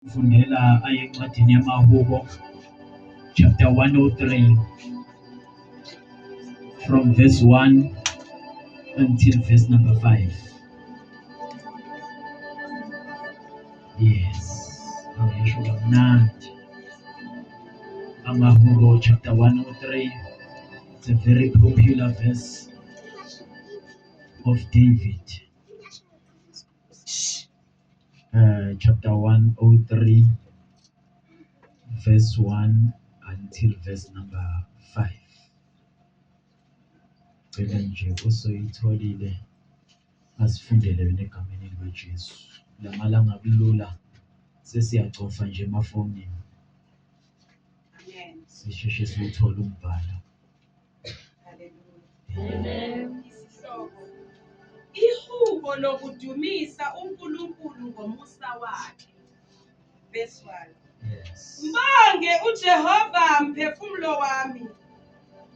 Fundela ayencwadini yamaHubo chapter 103 from verse 1 until verse number 5. Yes. Awesho kamnandi. AmaHubo chapter 103. It's a very popular verse of David. Chapter 103 verse 1 until verse number 5. Cela nje usoyitholile asifundele wena egameni likaJesu. Lamalanga kulula sesiyacofa nje emafonini. Amen. Sisheshe siwuthole umbhalo. Hallelujah. Ihubo lokudumisa uNkulunkulu ngomusa wakhe. Verse 1. Yes. Mbonge uJehova mphefumulo wami.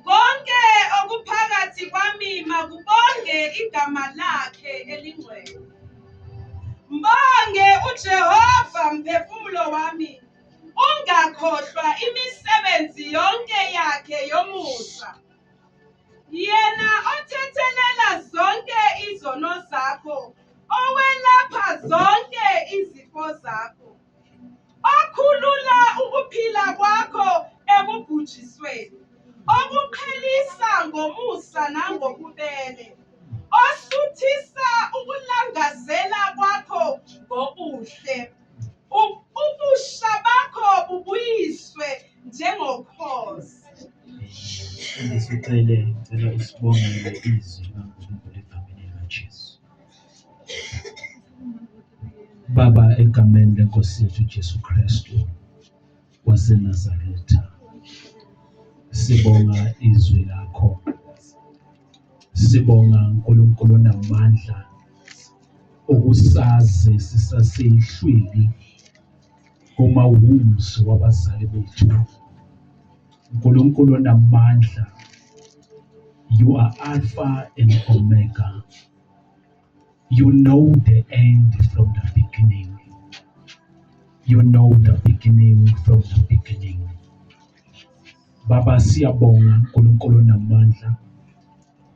Konke okuphakathi kwami makubonge igama lakhe elingcwele. Mbonge uJehova mphefumulo wami. Ungakhohlwa imisebenzi yonke yakhe yomusa. Yena othethelela zonke izono zakho, owelapha zonke izifo zakho, okhulula ukuphila kwakho ekubhujisweni, okuqhelisa ngomusa nangobubele, osuthisa ukulangazela kwakho ngobuhle, ubusha bakho bubuyiswe njengokhozi. Sicela usibongele izwi likaNkulunkulu egameni likaJesu. Baba, egameni lenkosi yethu Jesu Kristu waseNazaretha, sibonga izwi lakho. Sibonga uNkulunkulu onamandla ukusazi sisaseyihlwili kumawumzi wabazali bethu. uNkulunkulu onamandla, you are Alpha and Omega. You know the end from the beginning. You know the beginning from the beginning. Baba, siyabonga uNkulunkulu onamandla.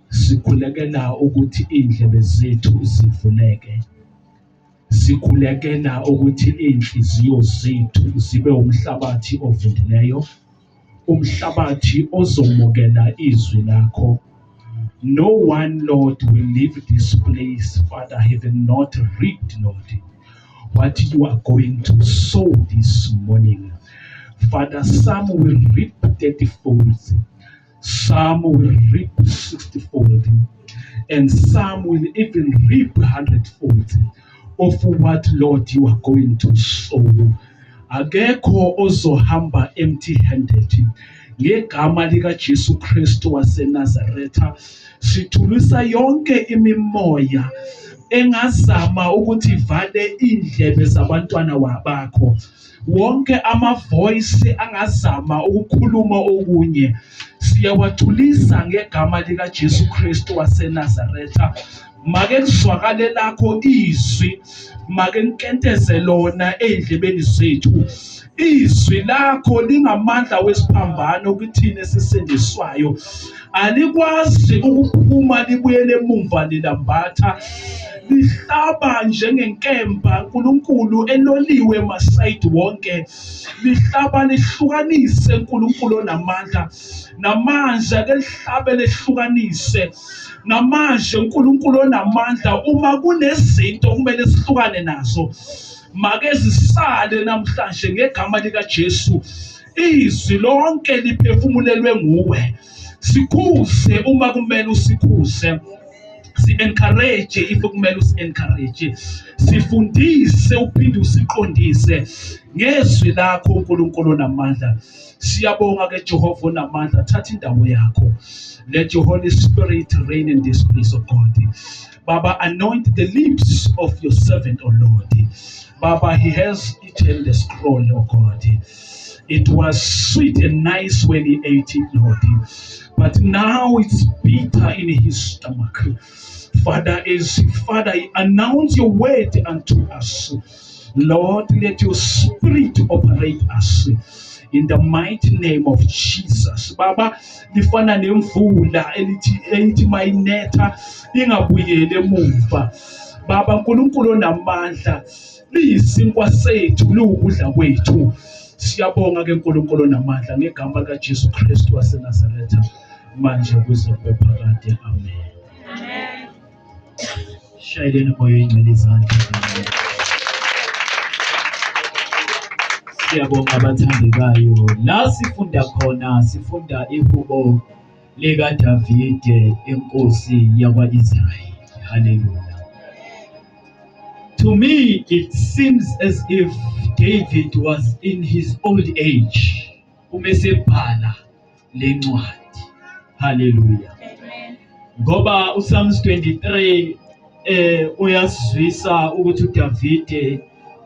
Sikhulekela ukuthi indlebe zethu zivuleke. Sikhulekela ukuthi inhliziyo zethu zibe umhlabathi ovundileyo. Umhlabathi ozomukela izwi lakho. No one, Lord, will leave this place, Father, having not reaped, Lord, what you are going to sow this morning. Father, some will reap 30-fold, some will reap 60-fold, and some will even reap 100-fold of what, Lord, you are going to sow. Akekho ozohamba empty-handed. Ngegama likaJesu Kristu waseNazaretha, sithulisa yonke imimoya engazama ukuthi ivale indlebe zabantwana bakho. Wonke ama-voice angazama ukukhuluma okunye, siyawathulisa ngegama likaJesu Kristu waseNazaretha. Make kuzwakale lakho izwi, make nkenteze lona endlebeni zethu. Izwi lakho lingamandla wesiphambano kuthina esisindiswayo. Alikwazi ukuphuma libuyele emumva lilambatha. Lihlaba njengenkemba uNkulunkulu eloliwe masayidi wonke. Lihlaba lihlukanise uNkulunkulu onamandla. Namanje ake lihlabe lehlukanise. Namanje uNkulunkulu onamandla, uma kunezinto kumele sihlukane nazo, make zisale namhlanje ngegama likaJesu. Izwi lonke liphefumulelwe nguwe. Sikhuze uma kumele usikhuze. Si-encourage if kumele usi-encourage. Sifundise uphinde usiqondise ngezwi lakho uNkulunkulu onamandla. Siyabonga ke Jehova onamandla, thatha indawo yakho. Let your Holy Spirit reign in this place, of God. Baba, anoint the lips of your servant, O Lord. Baba, he has eaten the scroll, O God. It was sweet and nice when he ate it, Lord. But now it's bitter in his stomach. Father, announce your word unto us. Lord, let your spirit operate us in the mighty name of Jesus. Baba, lifana nemvula elithi mayinetha ingabuyele emuva. Baba uNkulunkulu onamandla, liyisinkwa sethu, liwukudla kwethu. Siyabonga ke uNkulunkulu onamandla ngegama likaJesu Kristu waseNazaretha manje kuze kube phakade. Amen. Amen. Shayeleni moya ingcwele izandla. Siyabonga abathandekayo. La sifunda khona, sifunda ihubo lika Davide inkosi yakwa-Israyeli. Hallelujah. To me, it seems as if David was in his old age. Umesebhala lencwadi. Hallelujah. Amen. Ngoba uPsalms 23 uyasizwisa ukuthi uDavide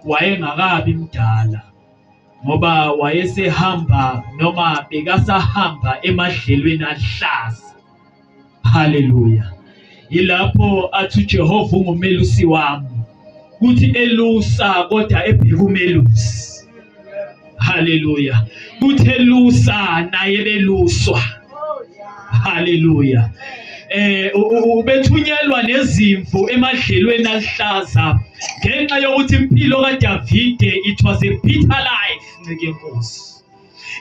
wayengakabi mdala. Ngoba wayesehamba noma bekasahamba emadlelweni ahlaza. Hallelujah. Yilapho athi Jehova ungumelusi wami. Kuthi elusa kodwa ebheka umelusi. Hallelujah. Kuthi elusa naye beluswa. Hallelujah. Ubethunyelwa nezimvu emadlelweni ahlaza ngenxa yokuthi impilo kaDavide it was a bitter life ngeNkosi.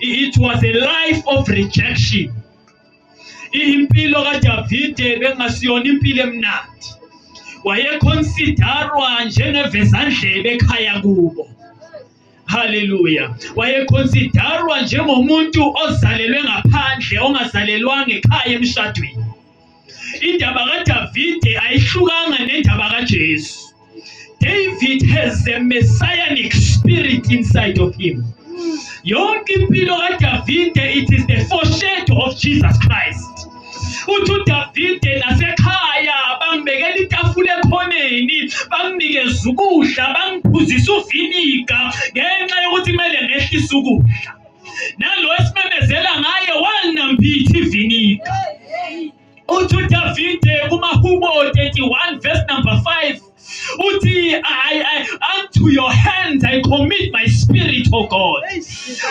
It was a life of rejection. Impilo kaDavide bengasiyona impilo emnandi. Wayeconsiderwa njengevezandlebe ekhaya kubo. Hallelujah. Wayeconsiderwa njengomuntu ozalelwe ngaphandle ongazalelwanga ekhaya emshadweni. Indaba kaDavide ayihlukanga nendaba kaJesu. David has a messianic spirit inside of him. Yonke impilo kaDavide it is the foreshadow of Jesus Christ. Uthi uDavide nasekhaya bangibekela itafula ekhoneni, banginikeza ukudla, bangiphuzisa uviniga ngenxa yokuthi kumele ngehlise ukudla. Nalo esimemezela ngaye walinambitha iviniga. Uthi uDavide kumahubo 31 verse number 5 uthi unto your hands I commit my spirit, O God.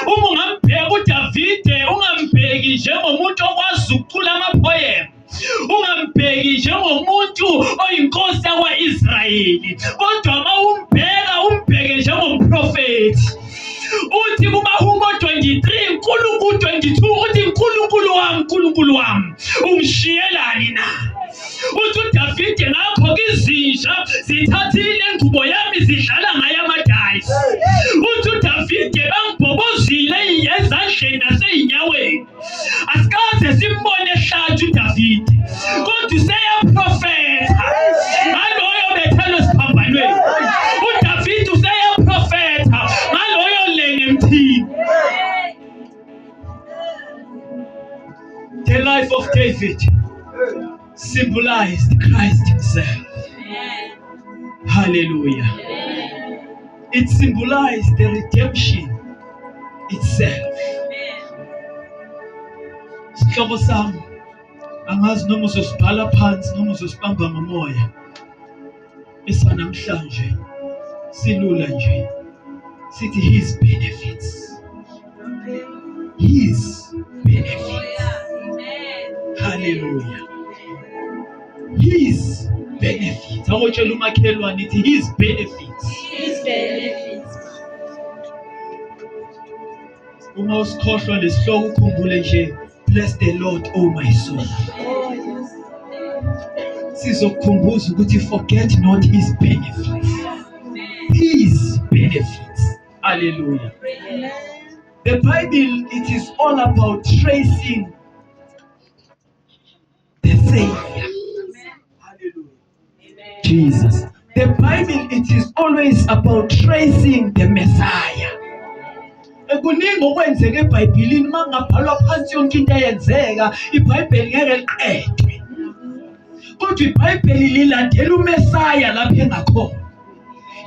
Uma ungambheka uDavide ungambheki njengomuntu okwazi ukucula amapoem, ungambheki njengomuntu oyinkosi yakwa-Israyeli, kodwa uma umbheka umbheke njengomprofethi. Uthi kumahubo 23 uNkulunkulu 22 uthi Nkulunkulu wami ungishiyelani na? Uthi uDavide ngakho izinja zithathile ingubo yami zidlala ngayo amadayisi. Uthi uDavide bangibhobozile ezandleni naseyinyaweni. Asikaze simbone ehlathi uDavide, kodwa useyaprofetha ngaloyo bethelwe esiphambanweni. uDavide useyaprofetha ngaloyo lenge emthini. The life of David symbolized Christ himself. Hallelujah. It symbolized the redemption itself. Sihloko sami angazi noma uzosibhala phansi noma uzosibamba ngomoya. Esanamhlanje silula nje sithi his benefits. His benefits. Hallelujah. His benefits. Awutshela umakhelwane ithi his benefits. His benefits. Uma usikhohlwa lesihloko ukhumbule nje bless the Lord oh my soul. Sizokukhumbuza ukuthi forget not his benefits. His benefits. Hallelujah. The Bible it is all about tracing the Savior. Hallelujah. Jesus. The Bible it is always about tracing the Messiah. Kuningi okwenzeka eBhayibhelini mangabhalwa phansi yonke into eyenzeka iBhayibheli ngeke liqedwe. Kodwa iBhayibheli lilandela uMesaya lapha engakhona.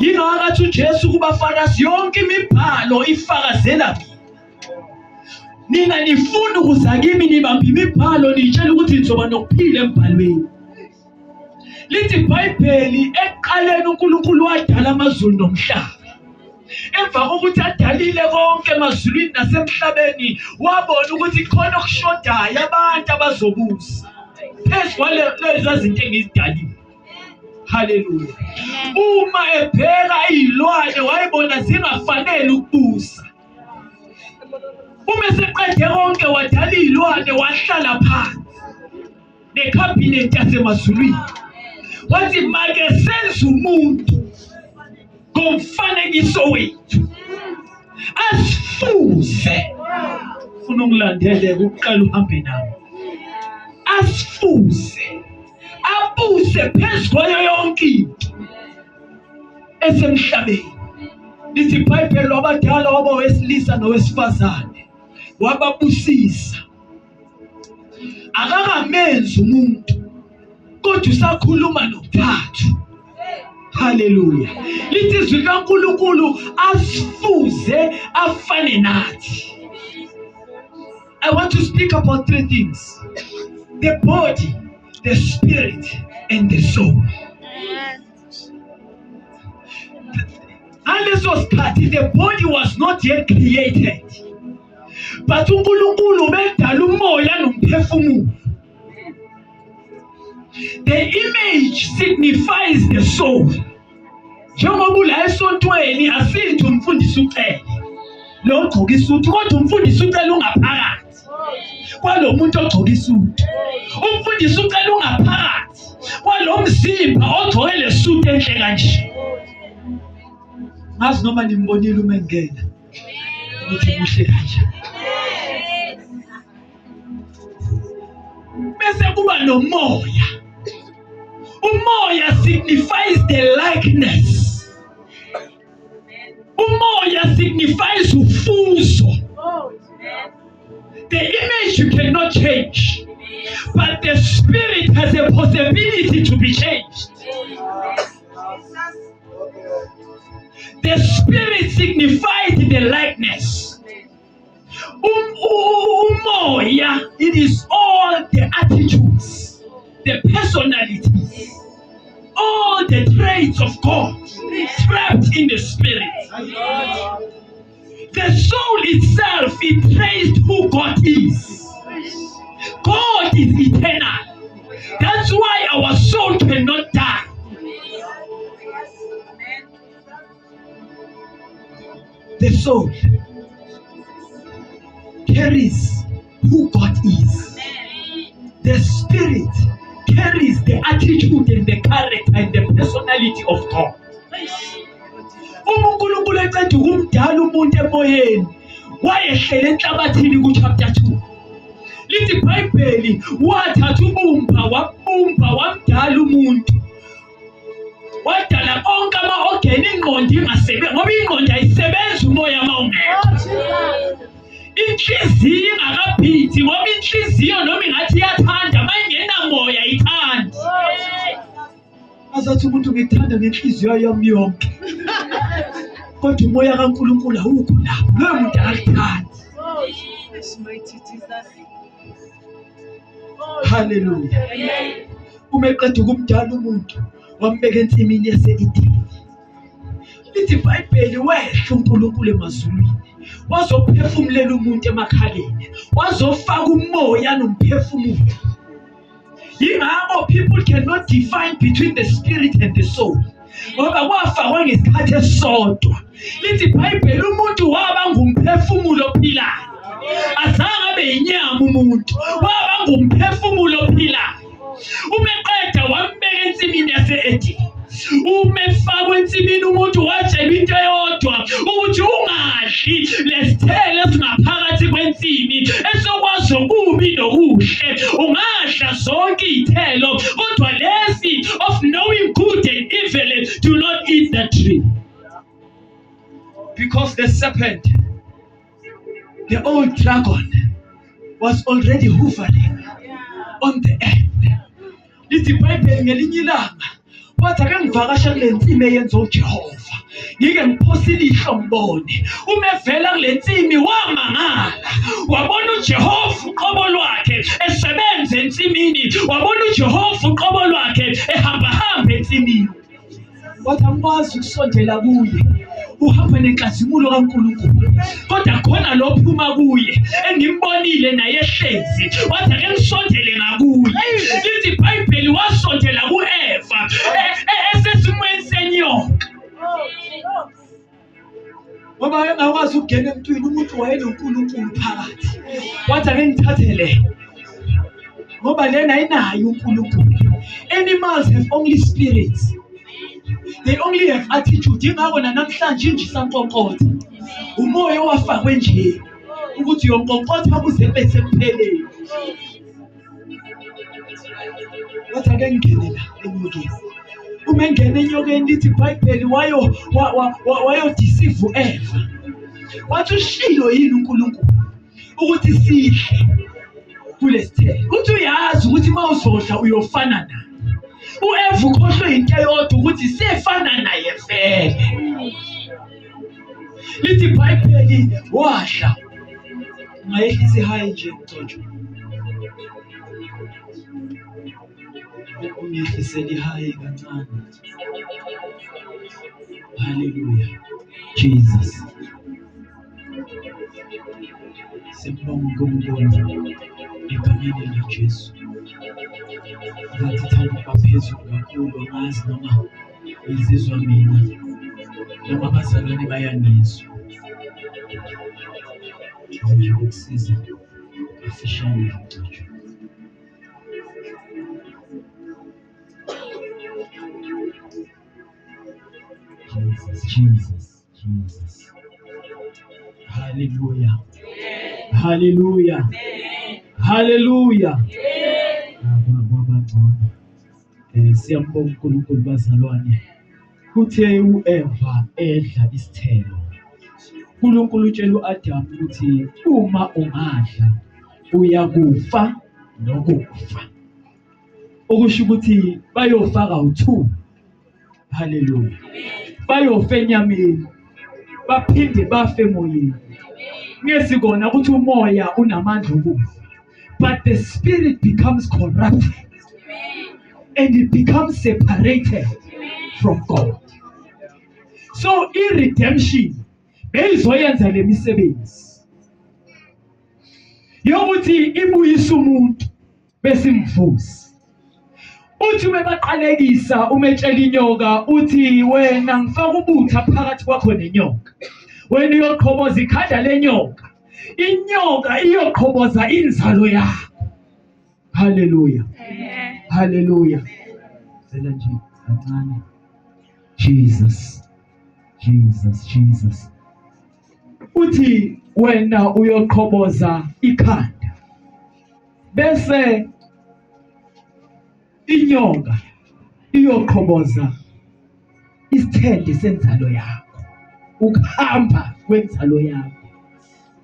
Yingakho athi uJesu kubafakazi yonke imibhalo ifakazela mina nifuna ukuza kimi nibambe imibhalo nitshela ukuthi nizoba nokuphila embhalweni. Lithi iBhayibheli eqaleni uNkulunkulu wadala amazulu nomhlaba. emva kokuthi adalile konke emazulwini nasemhlabeni wabona ukuthi khona okushodayo abantu abazobusa phezu kwalezi zinto engizidalile. Haleluya. Uma ebheka izilwane wayibona zingafanele ukubusa. Uma seqede konke wadala izilwane wahlala phansi nekhabhinethi yasemazulwini. Wathi make senze umuntu ngomfanekiso wethu asifuze. Ufuna ungilandele ukuqala uhambe nami. Asifuze abuse phezu kwayo yonke into esemhlabeni. Lithi iBhayibheli wabadala wabawesilisa nowesifazane wababusisa. Akakamenzi umuntu kodwa usakhuluma nokuthathu. Haleluya. Lithi izwi likaNkulunkulu asifuze afane nathi. I want to speak about three things: the body, the spirit, and the soul. Ngaleso sikhathi the body was not yet created, but uNkulunkulu ubedala umoya nomphefumulo. The image signifies the soul. Njengoba ula esontweni asithi umfundisi ucele lo ogqoka isuthi, kodwa umfundisi ucela ungaphakathi kwalo muntu ogqoka isuthi. Umfundisi ucela ungaphakathi kwalo mzimba ogqoke lesuthi enhle kanje. Ngazi noma nimbonile uma engena ukuthi muhle kanje. Bese kuba nomoya. Umoya signifies the likeness. Umoya signifies ufuzo. The image you cannot change, but the spirit has a possibility to be changed. The spirit signified the likeness. Umoya, it is all the attitudes, the personalities, all the traits of God trapped in the spirit. The soul itself, it traced who God is. God is eternal. That's why our soul cannot die. The soul carries who God is. The spirit carries the attitude and the character and the personality of God. uNkulunkulu eqeda ukumdala umuntu emoyeni wayehlele enhlabathini ku chapter 2. Lithi iBhayibheli wathatha ubumba wabumba wamdala umuntu. Wadala konke ama-organ, ingqondo ingasebenzi ngoba ingqondo ayisebenzi umoya mawungekho. Inhliziyo ingakaphithi ngoba inhliziyo noma ingathi iyathanda mayingenamoya ayithandi. Azathi umuntu ngithanda ngenhliziyo yami yonke kodwa umoya kaNkulunkulu awukho lapho, loyo muntu akathandi. Haleluya. Uma eqeda ukumdala umuntu wambeka ensimini yase-Edeni. Lithi iBhayibheli wehla uNkulunkulu emazulwini wazophefumulela umuntu emakhaleni, wazofaka umoya nomphefumulo. Yingakho people cannot define between the spirit and the soul, ngoba kwafakwa ngesikhathi esisodwa. Lithi iBhayibheli umuntu waba ngumphefumulo ophilayo, azange abe yinyama umuntu, waba ngumphefumulo ophilayo. Uma eqeda wambeka ensimini yase-Edeni. Uma efakwa ensimini umuntu watshelwa into eyodwa ukuthi ungadli lesithelo esingaphakathi kwensimi esokwazi okubi nokuhle. Ungadla zonke izithelo kodwa lesi of knowing good and evil, do not eat that tree. Because the serpent, the old dragon, was already hovering on the earth. Lithi iBhayibheli ngelinye ilanga wathi ake ngivakasha kule nsimi eyenza uJehova, ngike ngiphosa ilihlo ngibone. Uma evela kule nsimi wamangala, wabona uJehova uqobo lwakhe esebenza ensimini, wabona uJehova uqobo lwakhe ehamba ensimini. Wathi angikwazi ukusondela kuye uhamba nenkazimulo kaNkulunkulu, kodwa khona lo phuma kuye engimbonile naye ehlezi wathi ake ngisondele ngakuye. Lithi iBhayibheli wasondela ku-Eva esesimweni senyoka, ngoba engakwazi ukungena emntwini, umuntu wayenoNkulunkulu phakathi. Wathi ake ngithathe le, ngoba lena ayinayo uNkulunkulu. Animals have only spirits, they only have attitude. Ingakho namhlanje inje sankonkotha, umoya owafakwe nje ukuthi yonkonkotha kuze bese kuphelele. Wathi ake ngingene la enyokeni. Uma engene enyokeni, lithi iBhayibheli wayodeceive u-Eva. Wathi ushilo yini uNkulunkulu ukuthi sidle kulesithelo? Uthi uyazi ukuthi uma uzodla uyofana naye. U-Eva ukhohlwe into eyodwa ukuthi sefana naye vele. Lithi iBhayibheli wadla. Ungayehlisa ihayi nje mthojo, ungehlisela ihayi kancane. Haleluya, Jesus. Siyambonga uNkulunkulu egameni likaJesu. Ngathi thanda baphezulu kakhulu, ngazi noma izizwa mina noma abazalwane bayangizwa. Nje ukusiza efishane mthojo. Jesus. Hallelujah. Hallelujah. Hallelujah. Siyambonga uNkulunkulu bazalwane. Kuthe u-Eva edla isithelo, uNkulunkulu utshela u-Adamu ukuthi uma ungadla uyakufa nokufa. Okusho ukuthi bayofaka u2. Hallelujah. Bayofa enyameni, baphinde bafe emoyeni. Ngesikona ukuthi umoya unamandla ukufa, but the spirit becomes corrupted and it becomes separated from God. So i-redemption beyizoyenza le misebenzi yokuthi ibuyise umuntu besimvusi. Uthi umebaqalekisa, umetshela inyoka uthi wena ngifaka ubutha phakathi kwakho nenyoka. Wena uyoqhoboza ikhanda lenyoka, inyoka iyoqhoboza inzalo yakho. Hallelujah. Hallelujah. Sela nje kancane. Jesus. Uthi wena uyoqhoboza ikhanda, bese inyoka iyoqhoboza isithende senzalo yakho, ukuhamba kwenzalo yakho.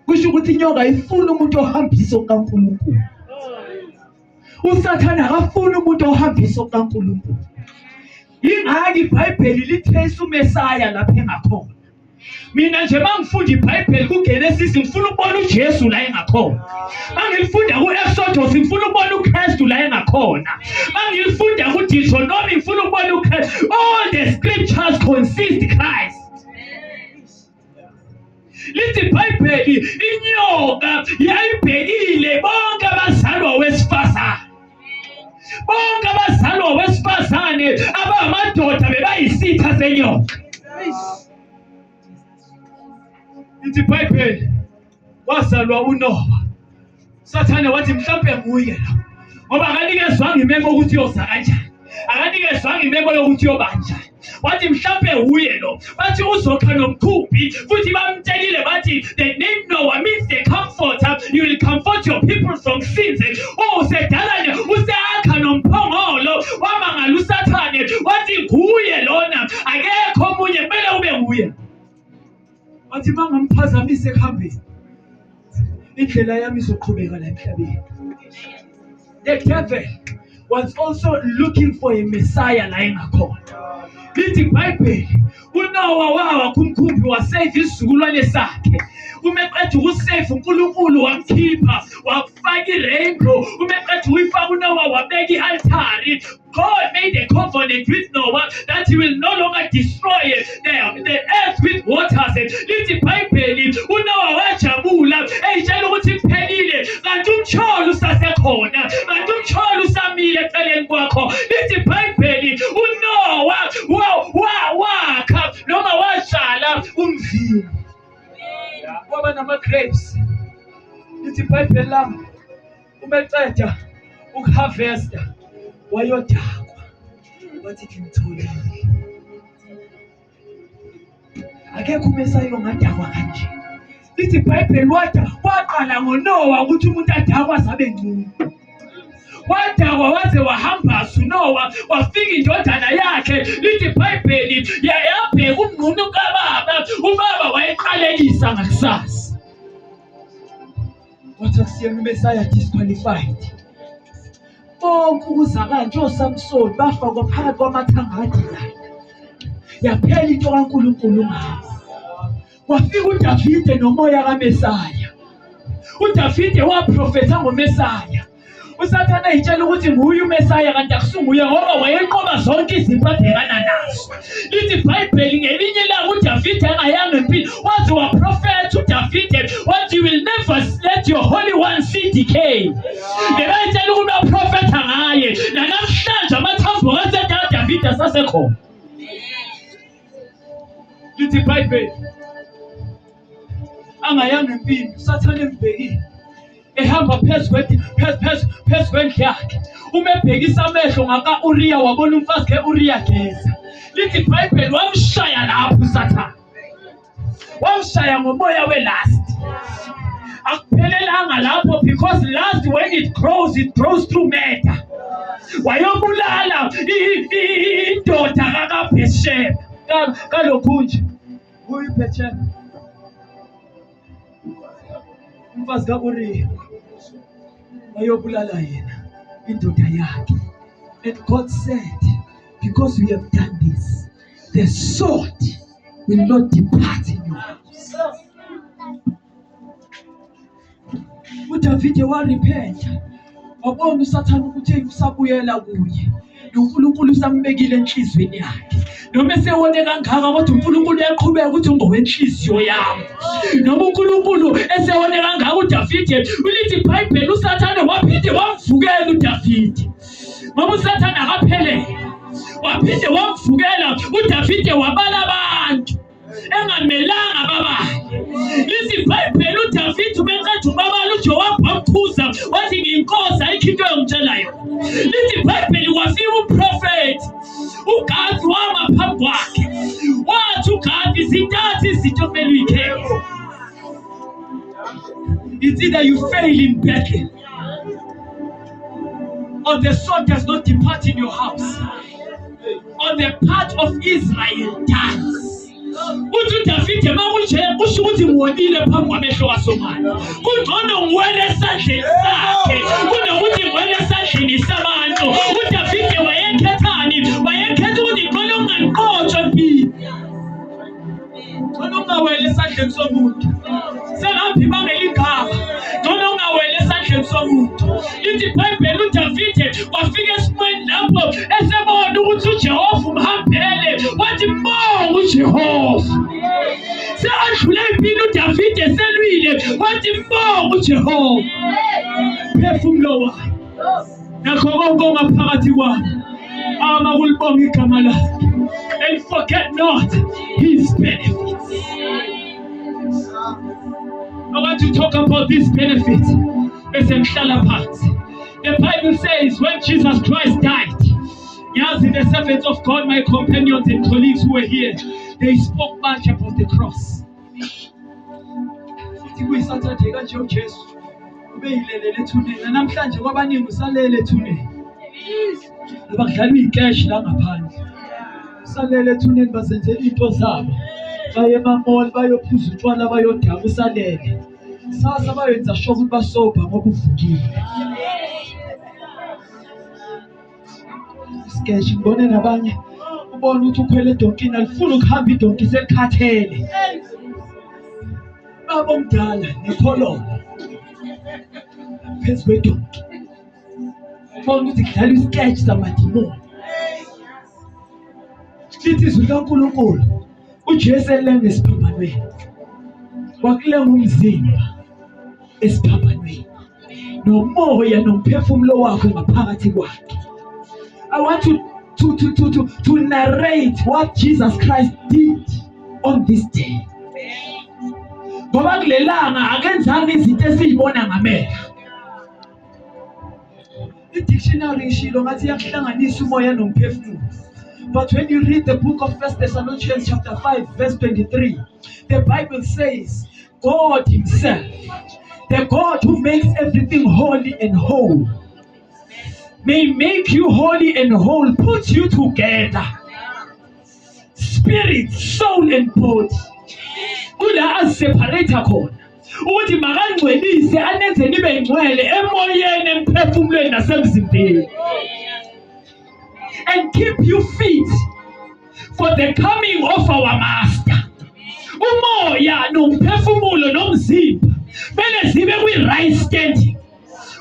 Kusho ukuthi inyoka ifuna umuntu ohambisa okaNkulunkulu. uSathane akafuna umuntu ohambisa okaNkulunkulu. Ingaki iBhayibheli lithesa uMesaya lapha engakhona. Mina nje mangifunda iBhayibheli kuGenesis ngifuna ukubona uJesu la engakhona. Mangilifunda kuExodus ngifuna ukubona uKristu la engakhona. Mangilifunda kuDeuteronomy ngifuna ukubona uKristu. All the scriptures consist Christ. Lithi iBhayibheli inyoka yayibhekile bonke abazalwa wesifazane. Bonke abazalwa wesifazane abamadoda bebayisitha senyoka. Lithi iBhayibheli wazalwa uNoah. Sathane wathi mhlawumbe nguye la, ngoba akanikezwanga imemo ukuthi uyoza kanjani, akanikezwanga imemo yokuthi uyobanjani. Wathi mhlawumbe uye lo, bathi uzokha nomkhumbi, futhi bamtshelile bathi the name Noah means the comforter, you will comfort your people from sins. Usedalanye useakha nomphongolo, wamangala uSathane wathi nguye lona, akekho omunye, kumele ube nguye. Wathi bangamphazamisa ekuhambeni, indlela yami izoqhubeka la emhlabeni. The devil was also looking for a Messiah la engakhona. Lithi iBhayibheli uNoah wawa kumkhumbi wasave isizukulwane sakhe. Umeqedwe ukusave uNkulunkulu wamkhipha, wafaka irainbow. Umeqedwe uyifaka uNoah wabeka ialtari. God made a covenant with Noah that he will no longer destroy the earth with waters. Lithi iBhayibheli uNoah wajabula eyitshela ukuthi kuphelile, kanti umtsholo usasekhona, kanti umtsholo usamile eceleni kwakho. Lithi iBhayibheli uNoah wakha noma watshala umvini waba nama-grapes. Lithi iBhayibheli lami umeceda ukuharvesta wayodakwa wathi ngitholile. Akekho uMesaya ongadakwa kanje. Lithi iBhayibheli waqala ngoNoah ukuthi umuntu adakwa sabe ngcono. Wadakwa waze wahamba uNoah wafika indodana yakhe. Lithi iBhayibheli yabheka umngqunu kababa, ubaba wayeqalekisa ngakusasa. Wathi akusiyena uMesaya disqualified. Bonke ukuzakala njengoSamsoni bafakwa phakathi kwamathangadi la. Yaphela into kaNkulunkulu ngabo. Wafika uDavide nomoya kaMesaya. uDavide waprofetha ngoMesaya. uSathane eyitshela ukuthi nguye uMesaya kanti akusunguye ngoba wayeqoba zonke izinto abhekana nazo. Lithi iBhayibheli ngelinye ilanga uDavide engayanga empilo waze waprofetha uDavide wathi you will never let your holy one see decay. Ngeke ukuba profetha ngaye namhlanje amathambo kaDavide asasekhona. Lithi iBhayibheli angayanga empilo uSathane embhekile ehamba phezu kwendlu yakhe. Uma ebhekisa amehlo ngaka-Uriya wabona umfazi ke-Uriya geza. Lithi iBhayibheli wamshaya lapho uSathane, wamshaya ngomoya we-lust. Akuphelelanga lapho, because lust when it grows through murder. Wayobulala indoda kaBhethsheba. Kalokhu nje uyiBhethsheba umfazi ka-Uriya wayobulala yena indoda yakhe. And God said, because we have done this, the sword will not depart in your house. uDavide warepenta, wabona uSathane ukuthi usabuyela kuye. noNkulunkulu usambekile enhlizweni yakhe. Noma esewone kangaka kodwa uNkulunkulu uyaqhubeka ukuthi ungowenhliziyo yami. Noma uNkulunkulu esewone kangaka uDavide, ulithi iBhayibheli uSathane waphinde wamvukela uDavide. Ngoba uSathane akaphelele, waphinde wamvukela uDavide wabala abantu engamelanga babale. Lithi iBhayibheli uDavide umeqeda ubabala uJowabi wamkhuza wathi nginkosi ayikho into engitshela yona. Lithi iBhayibheli kwafika uprofethi uGadi wama phambi kwakhe wathi uGadi zintathu izinto kumele uyikhethe. It's either you fail in battle or the sword does not depart in your house, or the part of Israel dies. Uthi uDavide makunje kusho ukuthi ngiwonile phambi kwamehlo kaSomali. Kungcono ngiwele esandleni sakhe kunokuthi ngiwele esandleni sabantu. uDavide wayekhethani? Wayekhetha ukuthi ngcono unganiqotshwa empini, ngcono ungawele esandleni somuntu. Sengamphi bangela igama, ngcono ungawele esandleni somuntu. Lithi iBhayibheli uDavide wafika esimweni lapho esebona ukuthi uJehova umhambele, wathi mbonga uJehova. Seadlule impilo uDavide selwile, wathi mbonga uJehova. Phefumulo wakhe nakho konke ongaphakathi kwami amakulibonga igama lakhe, and forget not his benefits. I want to talk about this benefit as a phansi. The Bible says when Jesus Christ died, Yazi, the servants of God, my companions and colleagues who were here, they spoke much about the cross. Namhlanje kwabaningi usalele ethuneni. Abadlala ikesh la ngaphandle. Usalele ethuneni bazenze into zabo. Baye emamall bayophuza utshwala bayodaba usalele. Sasa bayenza sure ukuthi basoba ngoba uvukile. Sikesh ngibone nabanye ubona ukuthi ukhwele edonkini alifuna ukuhamba idonki selikhathele. Baba omdala nekholona phezu kwedonki. Ngibona ukuthi kudlala isketch samadimoni. Lithi izwi likaNkulunkulu uJesu elenga esiphambanweni. Wakulenga umzimba esiphambanweni. Nomoya nomphefumulo wakhe ngaphakathi kwakhe. I want to narrate what Jesus Christ did on this day. Ngoba kulelanga akenzanga izinto esizibona ngamehlo. I-dictionary ishilo ngathi iyakuhlanganisa umoya nomphefumulo. But when you read the book of 1 Thessalonians chapter 5 verse 23, the Bible says God himself, the God who makes everything holy and whole, may make you holy and whole, put you together, spirit, soul and body. Kula aseparator khona ukuthi makangcwelise anenze nibe ngcwele emoyeni, emphefumulweni nasemzimbeni, and keep you fit for the coming of our master. Umoya nomphefumulo nomzimba mele zibe kwi-right standing.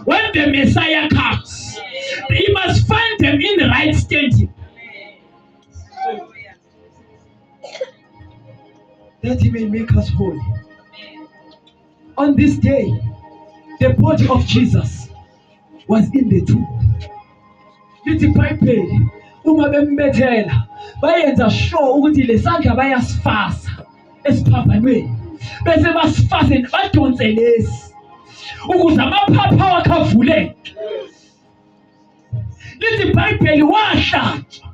When the Messiah comes, he must find them in the right standing, that he may make us holy. On this day, the body of Jesus was in the tomb. Lithi iBhayibheli uma bembethela bayenza sure ukuthi lesandla bayasifasa esiphambanweni, bese basifase badonse lesi ukuze amaphapha wakhe avuleke. Lithi iBhayibheli wahlatshwa.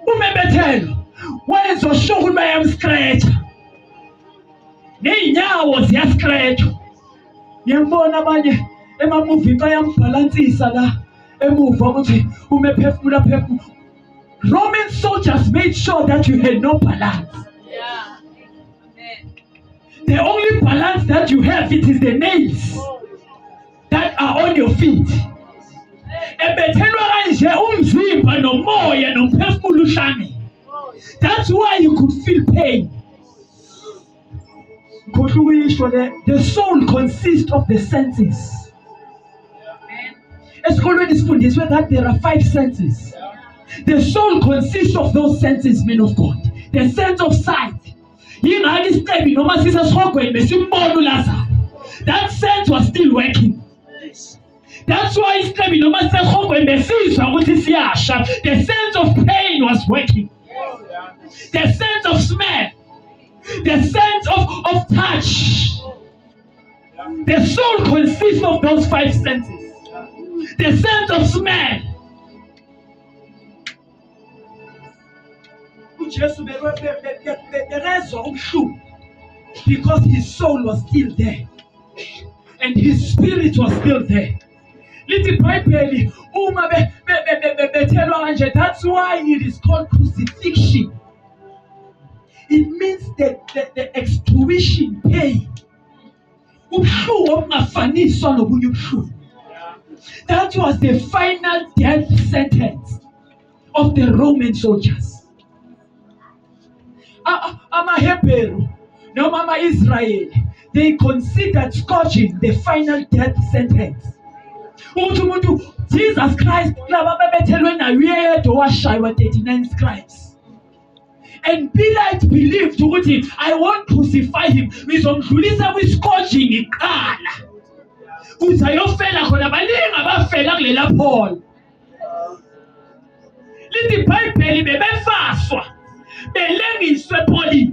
Umembethelo wenza sure ukuthi bayamscratcha, ney'nyawo ziyascratchwa. Ngiyambona abanye emamuvi bayambhalansisa la emuva ukuthi umephefumula phefumula. Roman soldiers made sure that you had no balance. Yeah. The only balance that you have, it is the nails that are on your feet. Ebethelwa kanje umzimba nomoya nomphefumulo uhlangene. That's why you could feel pain. The soul consists of the senses. Esikolweni sifundiswe that there are 5 senses. The soul consists of those senses, men of God. The sense of sight. That sense was still working. That's why the sense of pain was working. The sense of smell. The sense of touch. The soul consists of those 5 senses. The sense of smell. Because his soul was still there and his spirit was still there. That's why it is called crucifixion. It means the excruciating pain. That was the final death sentence of the Roman soldiers. Hebrew, no Mama Israel, they considered scourging the final death sentence. Jesus Christ, 39 scribes. And Pilate believed, I won't crucify him. With scourging Paul. Lithi iBhayibheli bebefaswa belengiswe Pauli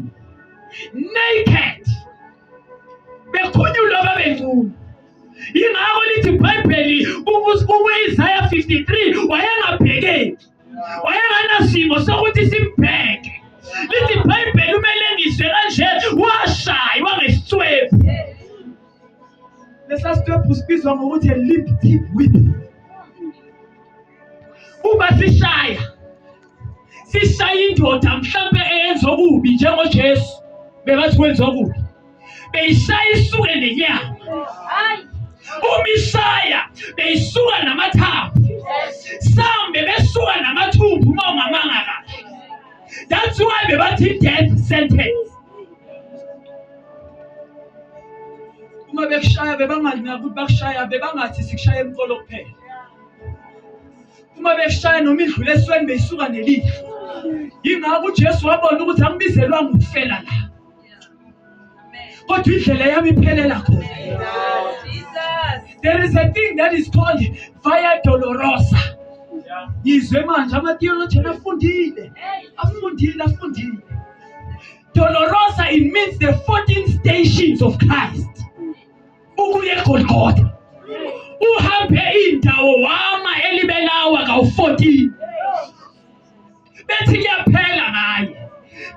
naked bekhunyulwa babengcunu. Ingakho lithi iBhayibheli kuIsaiah 53 wayengabhekeki, wayenganasimo sokuthi simbheke. Lithi iBhayibheli umelengiswe kanje washaywa ngesitswebu. Lesasitswebu sibizwa ngokuthi a lip deep whip. Uma sishaya indoda mhlambe eyenza okubi njengoJesu bebathi wenza okubi, beyishaya isuke nenyama. Umishaya beyisuka namathambo, sambe besuka namathumbu uma ungamanga kahle. That's why bebathi death sentence. uma bekushaya bebangalinaki ukuthi bakushaya bebangathi sikushaya emqolo kuphela. Uma bekushaya noma idlule esweni beyisuka nelifa. Yingakho uJesu wabona ukuthi angibizelwa ngokufela la. Kodwa indlela yami iphelela khona. There is a thing that is called Via Dolorosa. Yizwe manje ama-theologian afundile. Dolorosa, it means the 14 stations of Christ. Ukuye eGolgotha. Uhambe indawo wama elibelawa ka-14. Bethi kuyaphela ngaye.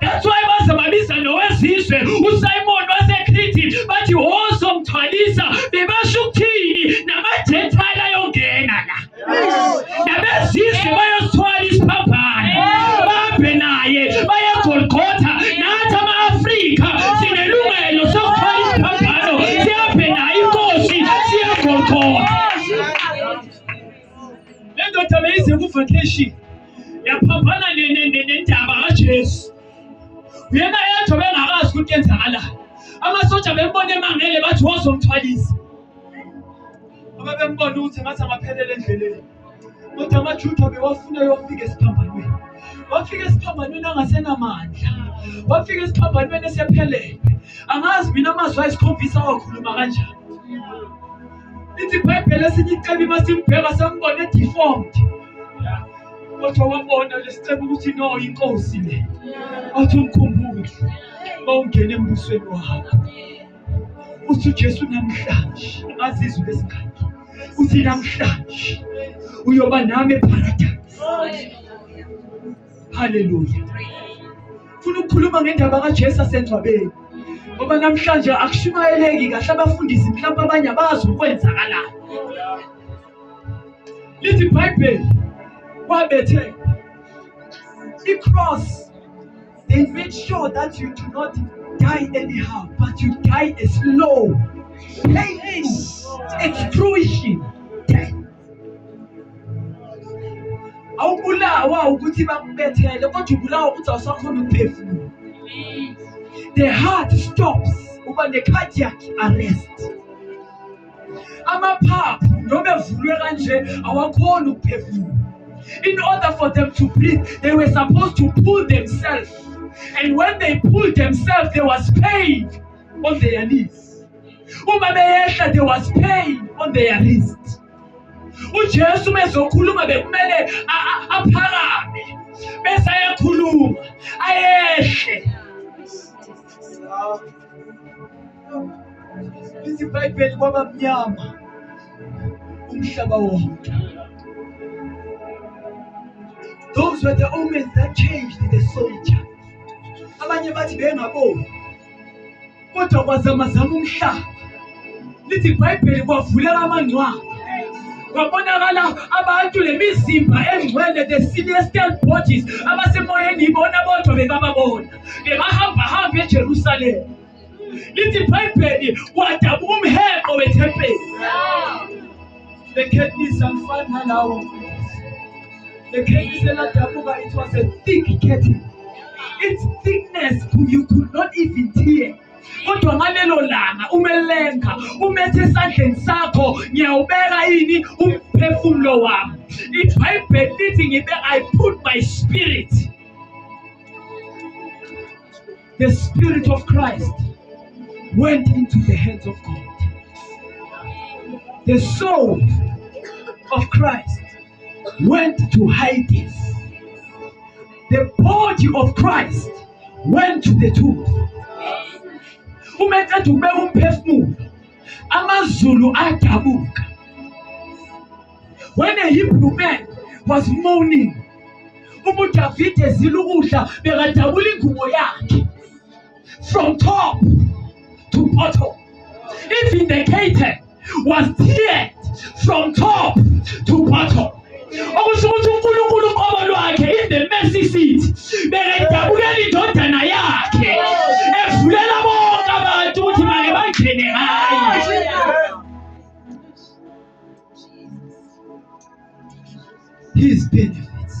That's why bazababiza nowezizwe uSimon waseKrete bathi wozomthwalisa bebasho ukuthini namaGentile ayongena la. Nabezizwe bayosithwala isiphambano. Bahambe naye baye eGolgotha. Nathi ama-Afrika sinelungelo sokuthwala isiphambano. Sihambe naye inkosi siye eGolgotha. Le ndoda beyize ku-vacation yaphambana nendaba kaJesu. Yena yethu bengakazi ukuthi kenzakalayo. Amasotsha bembona emangele bathi wozomthwalisa. Ababembona ukuthi ngathi angaphelela endleleni. Kodwa amaJuda bewafuna yofika esiphambanweni. Wafika esiphambanweni angasenamandla. Wafika esiphambanweni esephelele. Angazi mina amazwi ayisikhombisa wakhuluma kanjani. Lithi iBhayibheli esinye icebo masimbheka sambona deformed. Kodwa wabona lesicebo ukuthi no inkosi le. Athi umkhumbulo mawungena embusweni wakho. Uthi uJesu namhlanje azizwe lesingaki. Uthi namhlanje uyoba nami eparadise. Hallelujah. Funa ukukhuluma ngendaba kaJesu asengcwabeni. Ngoba namhlanje akushumayeleki kahle abafundisi mhlawumbe abanye abazi ukwenzakalayo. Lithi iBhayibheli wabethe i-cross. They made sure that you do not die anyhow, but you die a slow, painful, excruciating death. Awubulawa ukuthi bakubethele kodwa ubulawa ukuthi awusakhona ukuphefumula. The heart stops uba ne-cardiac arrest. Amaphaphu noma evulwe kanje awakhona ukuphefumula. In order for them to breathe, they were supposed to pull themselves. And when they pulled themselves, there was pain on their knees. Uma beyehla, there was pain on their wrist. uJesu mezokhuluma bekumele aphakame. Bese ayakhuluma, ayehle. Lithi iBhayibheli kwaba mnyama umhlaba wonke. Those were the omens that changed the soldier. Abanye bathi bengaboni. Kodwa kwazamazama umhlaba. Lithi iBhayibheli kwavuleka amangcwaba. Kwabonakala abantu lemizimba engcwele, the celestial bodies abasemoyeni ibona bodwa bekababona. Bebahamba eJerusalem. Lithi iBhayibheli kwadabuka umheqo wethempeli. Bekhetisa mfana lawo. The curtain, it was a thick curtain. Its thickness you could not even tear. Kodwa ngalelo langa umelenga umethe esandleni sakho ngiyawubeka yini umphefumulo wami. iBhayibheli lithi ngibe I put my spirit. The spirit of Christ went into the hands of God. The soul of Christ went to Hades. The body of Christ went to the tomb. Umethe ubeka umphefumulo, amazulu adabuka. When a Hebrew man was mourning, uDavid ezila ukudla bekadabula ingubo yakhe from top to bottom. Even the curtain was teared from top to bottom. Okusho ukuthi uNkulunkulu uqobo lwakhe in the mercy seat bekadabukela indodana yakhe evulela bonke abantu ukuthi make bangene ngayo. His benefits.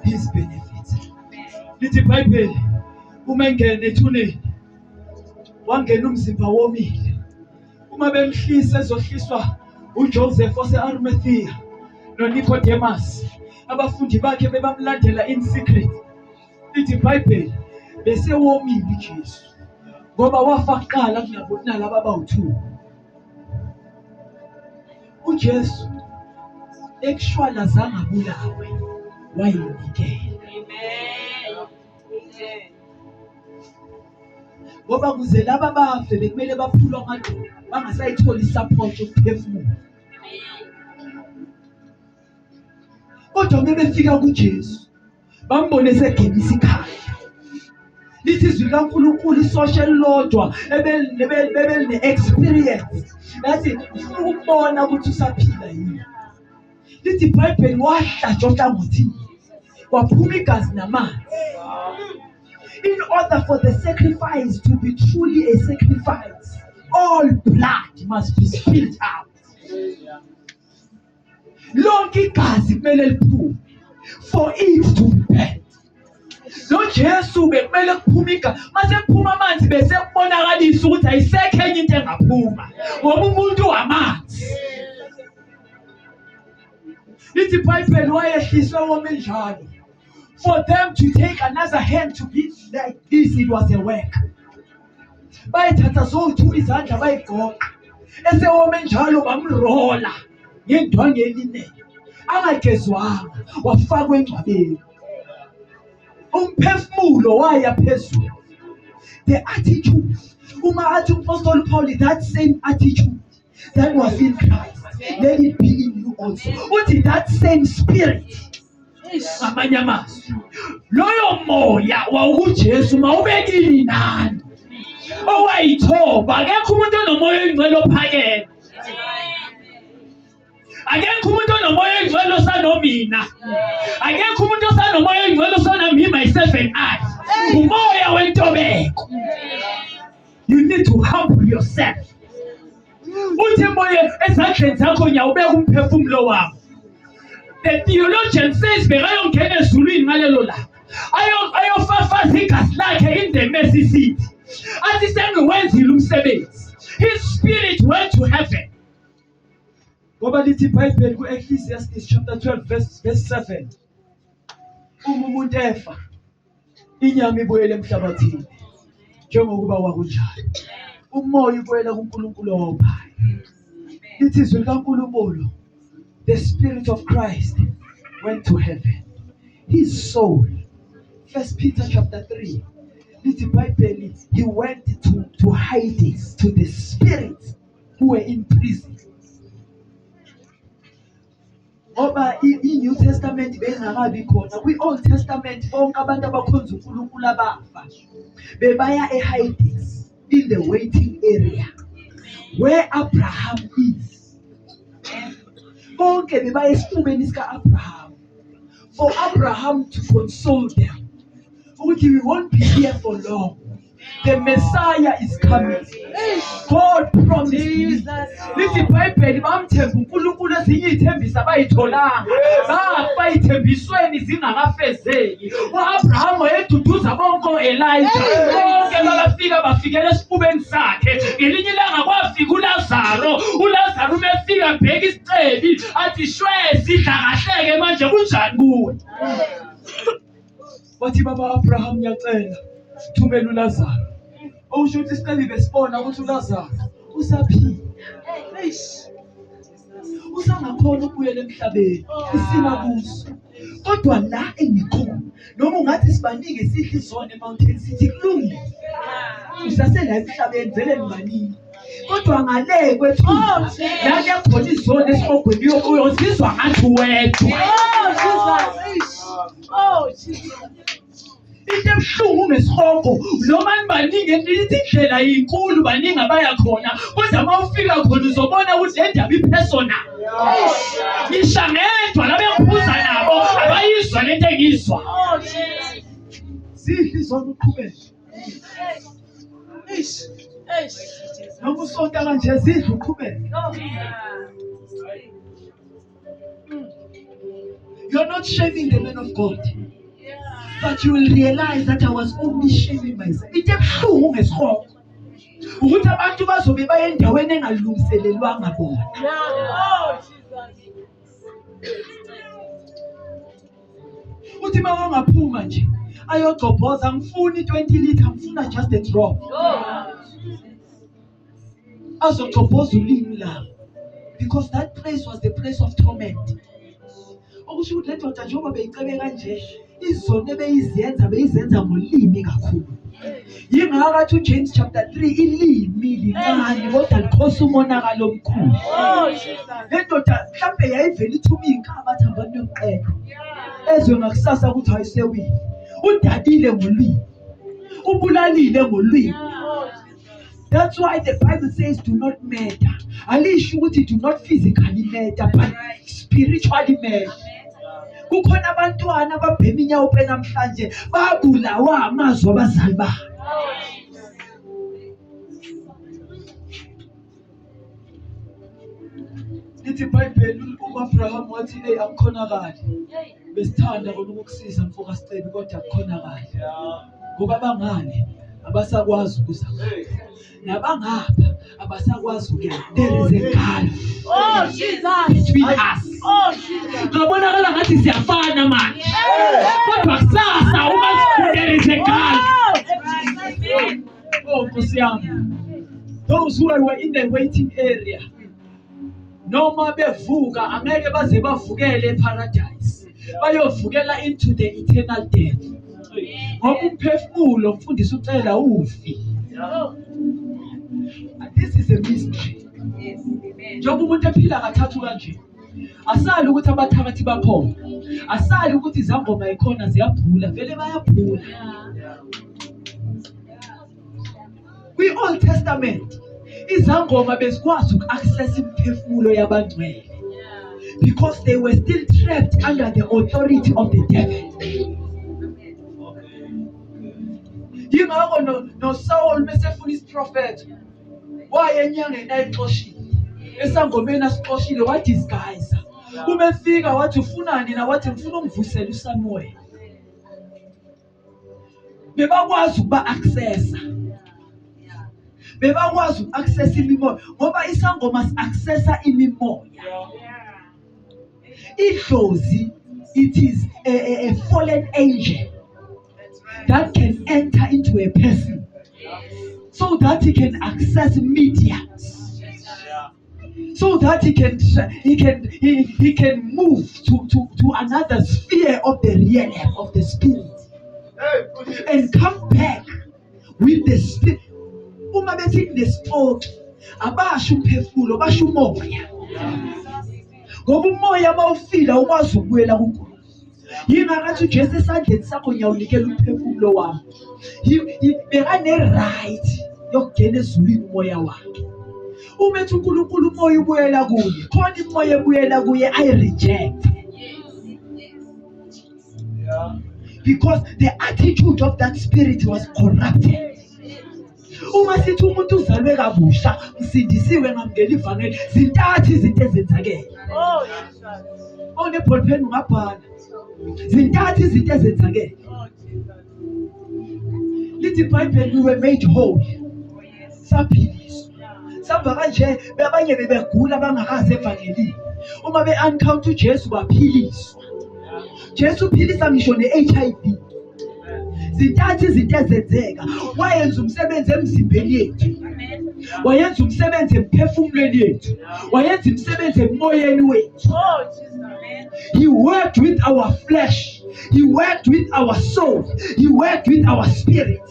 His benefits. Lithi iBhayibheli uma engene ethuneni wangena umzimba womile. Uma bemhlisa ezohliswa uJoseph ose-Arimathea noNicodemus, abafundi bakhe bebamlandela in secret. Lithi iBhayibheli besewomile uJesu ngoba wafa kuqala kunalaba abawu-2. uJesu actually azange abulawe, wayinikela. Ngoba kuze laba bafe bekumele baphulwe amadolo, bangasayitholi support yokuphefumula. Kodwa uma befika kuJesu bambone esegebisa ikhaya. Lithi izwi likaNkulunkulu isosha elilodwa ebeliне-experience lathi ufuna ukubona ukuthi usaphila yini. Lithi iBhayibheli wahlatshwa ohlangothini kwaphuma igazi namanzi. In order for the sacrifice to be truly a sacrifice, all blood must be spilled out. Lonke igazi kumele liphume for it to be burnt. Lo Jesu bekumele kuphume igazi. Mase kuphuma amanzi bese kubonakalisa ukuthi ayisekho enye into engaphuma ngoba umuntu wamanzi. Lithi iBhayibheli wayehliswe wome njalo. For them to take another hand to be like this, it was a work. Bayithatha zowu-2 izandla bayigoqa. Esewome njalo bamrola ngendwangu elinene. Angagezwanga wafakwa engcwabeni. Umphefumulo waya phezulu. The attitude, uma athi uApostle Paul, that same attitude that was in Christ, let it be in you also. Uthi that same spirit. Ngamanye amazwi, loyo moya wawuJesu mawubekile nani owayithoba. Akekho umuntu onomoya oyingcwele ophakeme. Akekho umuntu onomoya oyingcwele osanomina. Akekho umuntu osanomoya oyingcwele osonami, myself and I. Umoya wentobeko. You need to humble yourself. Uthi moya ezandleni zakho nyawubeka umphefumulo wakho. The theologian says bekayongena ezulwini ngalelo langa ayofafaza igazi lakhe in the mercy seat. Athi sengiwenzile umsebenzi. His spirit went to heaven. Ngoba lithi iBhayibheli ku-Ecclesiastes chapter 12 verse 7. Uma umuntu efa, inyama ibuyela emhlabathini njengokuba wakunjalo. Umoya ubuyela kuNkulunkulu owawuphayo. Lithi izwi likaNkulunkulu, the Spirit of Christ went to heaven. His soul, 1 Peter chapter 3, he went to Hades, to the spirits who were in prison. Oba New Testament bengakabi khona, kwi-Old Testament bonke abantu abakhonza uNkulunkulu abafa bebaya eHades, in the waiting area where Abraham is. Bonke bebaya esifubeni sika-Abraham, for Abraham to console them. We won't be here for long. The Messiah is coming. God promised. Lithi iBhayibheli bamthemba uNkulunkulu ezinye izithembiso abayitholanga. Bafa izithembisweni zingakafezeki. uAbraham wayeduduza bonke oElijah. Bonke babafika bafikela esifubeni sakhe. Ngelinye ilanga kwafika uLazaro. uLazaro umefika bheka isicebi athi shwe sidla kahleke manje kunjani kuwe? Wathi baba Abraham ngiyacela thumela uLazaro. Okusho ukuthi isicebi besibona ukuthi uLazaro usaphila. Usangakhona ukubuyela emhlabeni isinabuso. Kodwa la engikhona noma ungathi sibaningi sidla izona eMountain City kulungile. Usasela emhlabeni vele nibaningi. Kodwa ngale kwethu la kuyakhona izona esihogweni uyozizwa ngathi wedwa. Oh Jesus. Into ebuhlungu ngesihogo noma nibaningi lithi indlela inkulu baningi abaya khona kodwa mawufika khona uzobona ukuthi le ndaba ipersonal. Ngisha ngedwa labe ngiphuza nabo abayizwa lento engizwa. Sidla izona uqhubeke. Noma usonta kanje sidla uqhubeke. You're not shaming the man of God. But you will realize that I was only shaming myself. It's a fool. ukuthi abantu bazobe baye endaweni engalungiselelwanga bona. Uthi mawangaphuma nje ayogqobhoza, angifuni 20 litha, ngifuna just a drop. Azogqobhoza ulimi lawo, because that place was the place of torment. Okusho ukuthi le ndoda njengoba beyicebe kanje, izono beyizenza ngolimi kakhulu. Yingakathi uJames chapter 3 ilimi lincane kodwa likhosa umonakalo omkhulu. Le ndoda mhlawumbe yayivele ithuma iy'nkaba athi abantu yokuqeda ezwe ngakusasa ukuthi ayisewile. Udabile ngolwimi, ubulalile ngolwimi. That's why the Bible says do not murder. Alisho ukuthi do not physically murder but spiritually murder. Kukhona abantwana ababhema inyawo namhlanje babulawa amazwi abazali babo. Lithi iBhayibheli uAbraham wathi akukhonakali. Besithanda kona ukukusiza mfoka Sicebe kodwa akukhonakali. Ngoba bangale abasakwazi ukuza. Nabangapha abasakwazi ukuyena. There is a gulf between us. Ngabonakala ngathi siyafana manje. Kodwa kusasa uma there is a gulf. Nkosi yami. Those who were in the waiting area, noma bevuka angeke baze bavukele eparadise. Bayovukela into the eternal death. Ngoba umphefumulo mfundisi ucela ufi. And this is a mystery. Njengoba umuntu ephila kathathu kanje, asali ukuthi abathakathi bakhona, asali ukuthi izangoma ikhona ziyabhula, vele bayabhula. Kwi-Old Testament izangoma bezikwazi uku-access imphefumulo yabangcwele because they were still trapped under the authority of the devil. Yingakho no Saul mesefuna isiprofeta waye enyangeni ayixoshile, esangomeni asixoshile wadisguise. Uma efika wathi ufunani na, wathi ngifuna ungivusela uSamuel. Bebakwazi ukuba accessa, bebakwazi uku-access imimoya ngoba isangoma si-accessa imimoya. Idlozi, it is a fallen angel that can enter into a person so that he can access mediums, so that he can move to another sphere of the realm of the spirit and come back with the spirit. Uma bethi nesport abasho umphefumulo, basho umoya. Ngoba umoya mawufila ukwazi ukubuyela kuNkulunkulu. Yingakathi uJesu esandleni sakho ngiyawunikela umphefumulo wami. Bekane-right yokungena ezulwini umoya wakhe. Uma ethi uNkulunkulu umoya ubuyela kuye, khona imoya ebuyela kuye ayi-reject. Because the attitude of that spirit was corrupted. Uma sithi umuntu uzalwe kabusha, usindisiwe ngamngena ivangeli, zintathu izinto ezenzakele. One-ball pen ungabhala. Zintathu izinto ezenzakele. Lithi iBhayibheli we were made whole. Saphiliswa. Samba kanje abanye bebegula bangakaze evangelini. Uma be-encounter uJesu baphiliswa. Jesu uphilisa ngisho ne-HIV. Zintathu izinto ezenzeka. Wayenza umsebenzi emzimbeni yethu, wayenza umsebenzi emphefumulweni yethu, wayenza umsebenzi emoyeni wethu. He worked with our flesh, he worked with our soul, he worked with our spirit.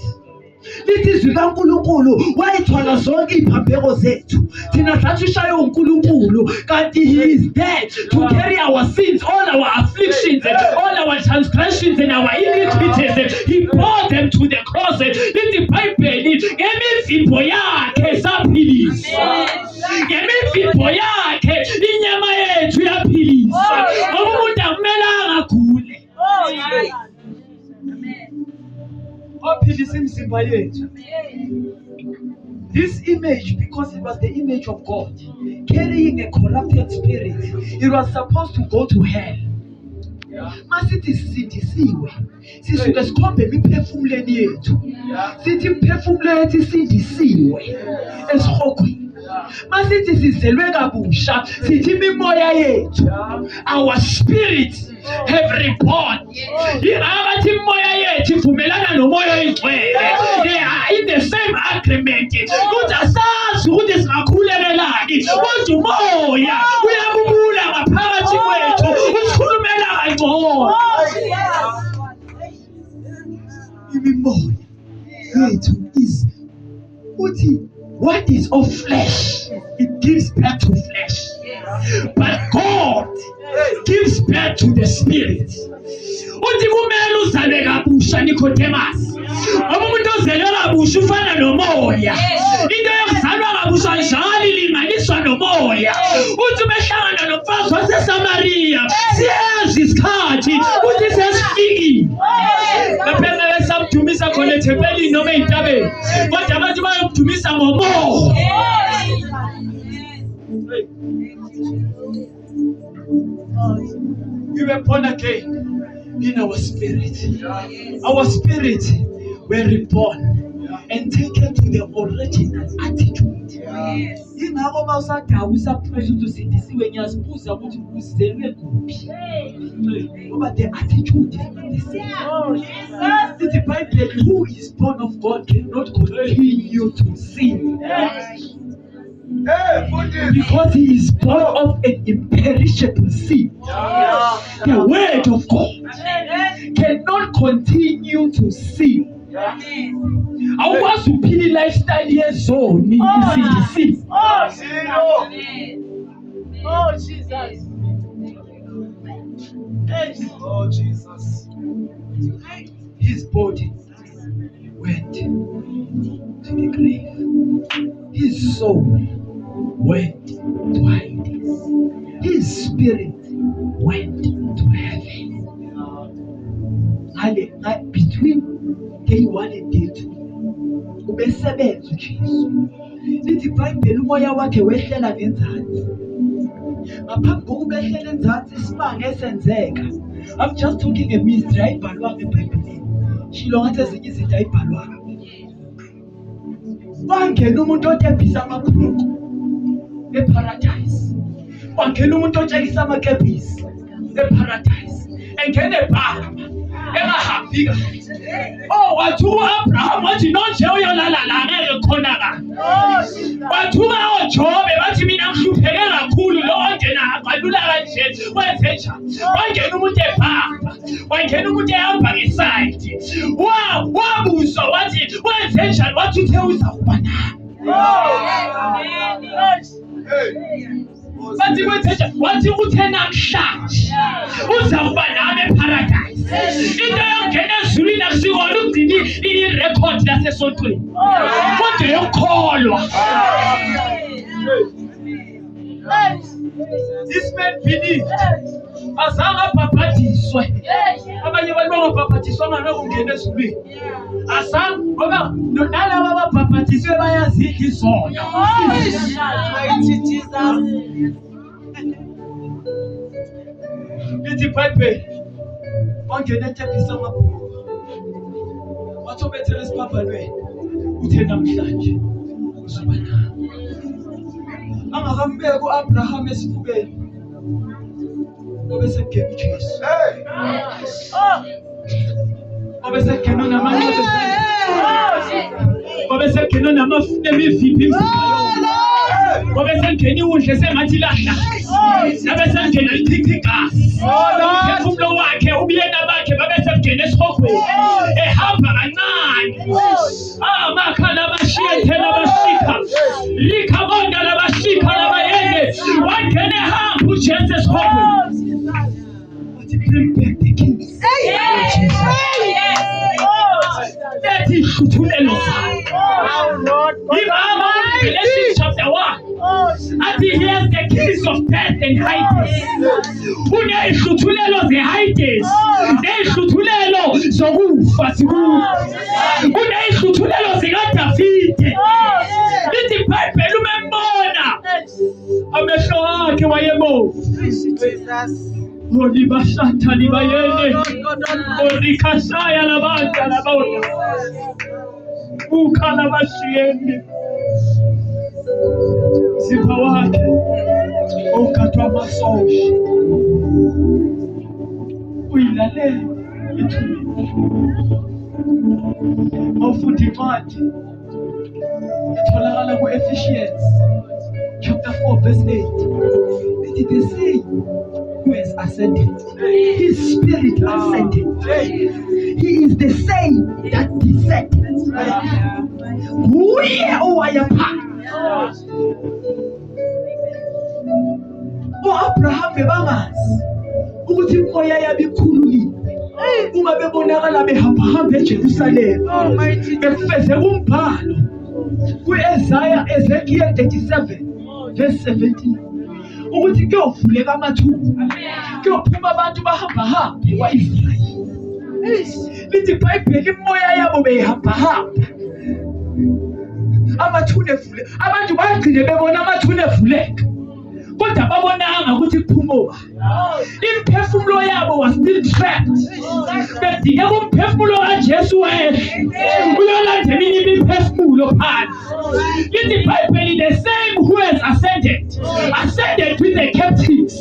Lithi izwi kaNkulunkulu wayithwala zonke iziphambeko zethu. Thina sathi ushaya uNkulunkulu kanti he is there to carry our sins, all our afflictions and all our transgressions and our iniquities. He brought them to the cross. Lithi iBhayibheli ngemivimbo yakhe saphiliswa. Ngemivimbo yakhe inyama yethu yaphiliswa. Ngoba umuntu akumelanga agule. Ophilisa imizimba yethu. This image, because it was the image of God, carrying a corrupted spirit, it was supposed to go to hell. Masithi sisindisiwe sisuke sikhombe imiphefumulweni yethu sithi imiphefumulo yethu isindisiwe esihogweni. Masithi sizelwe kabusha sithi imimoya yethu our spirit have reborn. Ingabathi imimoya yethu ivumelana nomoya oyingcwele. They are in the same agreement. Kuthi asazi ukuthi singakhululekelani kodwa umoya uyabubula ngaphakathi kwethu usikhulumela kangcono. Imimoya yethu is uthi what is of flesh, it gives birth to flesh. But God gives birth to the spirit. Uthi kumele uzalwe kabusha Nicodemus. Ngoba umuntu ozelwe kabusha ufana nomoya. Into yokuzalwa kabusha njalo ilinganiswa nomoya. Uthi behlangana nomfazi waseSamaria, siyazi isikhathi uthi sesifikile. Ngaphela besamdumisa khona ethempelini noma entabeni. Kodwa abantu bayomdumisa ngomoya. We were born again in our spirit. Our spirit were reborn and taken to the original attitude. Ingakho mawusadawu usaphusha ukuthi usindisiwe ngiyazibuza ukuthi uzelwe kuphi. Ngoba the attitude is the same. The Bible, who is born of God cannot continue to sin. Because he is born of an imperishable seed. The word of God cannot continue to sin. Awukwazi uphila lifestyle yezoni isindisi. Oh Jesus. Oh Jesus. His body went to the grave. His soul went to Hades. His spirit went to heaven. Between day 1 and day 2, ubesebenza uJesu. Lithi iBhayibheli umoya wakhe wehlela ngenzansi. Ngaphambi kokuba ehlele enzansi isibanga esenzeka. I'm just talking a mystery ayibhalwanga eBhayibhelini. Shilo ngathi ezinye izinto ayibhalwanga. Wangena umuntu otebhisa amakhuluko eparadise. Wangena umuntu otshayisa amakebhisi eparadise. Engene ebhanga engahambi kahle. Oh, wathi uAbraham wathi nonje uyolala la ngeke khona ka. Wathuka oJobe bathi mina ngihlupheke kakhulu lo ongena aqalula kanje wenze njani. Wangena umuntu ebhanga. Wangena umuntu ehamba ngeside. Wabuzwa wathi wenze njani wathi uthe uzakuba nami. Bathi wenze njani wathi uthe namhlanje uzakuba nami eparadise. Into yongena ezulwini akusikona ukugcina irecord lasesontweni. Kodwa yokholwa. This man believed. Azange abhabhadiswe. Abanye abantu bangabhabhadiswa ngokungena ezulwini. Azange ngoba nalabo ababhabhadiswe bayazidla izono. Lithi iBhayibheli wangena etebhisa amabhuku. Wathi obethele esibhabhalweni uthe namhlanje uzoba nami. Angakambeki uAbraham esifubeni. Obesengena uJesu. Obesengena namandla. Obesengena namaviphi emzimbeni. Obesengena iwundle sengathi lahla. Obesengena ichichikazi. Umphefumulo wakhe ubuyena bakhe babesengena esihogweni. Ehamba kancane. Amakhala abashiyethela abashika. Likhabonga labashika labayende. Wangena ehamba uJesu esihogweni. Wathi bring back the kings. That is Shuthulelo. Revelation chapter 1. And he has the keys of death and Hades. Uneshuthulelo zeHades. Neshuthulelo zokufa sikufa. Uneshuthulelo zikaDavide. Lithi iBhayibheli umembona. Amehlo akhe wayebomvu. Holy Bashata Libayene, Holy Kasaya Labanta Labona, Ukalabashiende, Zipawake, Okatwa Masosh, Uilale, Ofundi Mati, Tolala ku Ephesians, chapter 4, verse 8. It is the same who has ascended. His spirit ascended. He is the same that descended. Who here over your path? Abraham bebangazi ukuthi imoya yabikhululile uma bebonakala behamba eJerusalema befeze umbhalo ku-Ezekiel 37 verse 17 ukuthi kuyovuleka amathuba kuyophuma abantu bahamba kwa-Israyeli. Lithi iBhayibheli imoya yabo behamba amathuna evule, abantu bagcine bebona amathuna evuleka kodwa babonanga ukuthi kuphuma. Imphefumulo yabo was still trapped. Bedinga umphefumulo kaJesu wehle uyolandela imphefumulo phansi. Lithi iBhayibheli the same who has ascended with the captives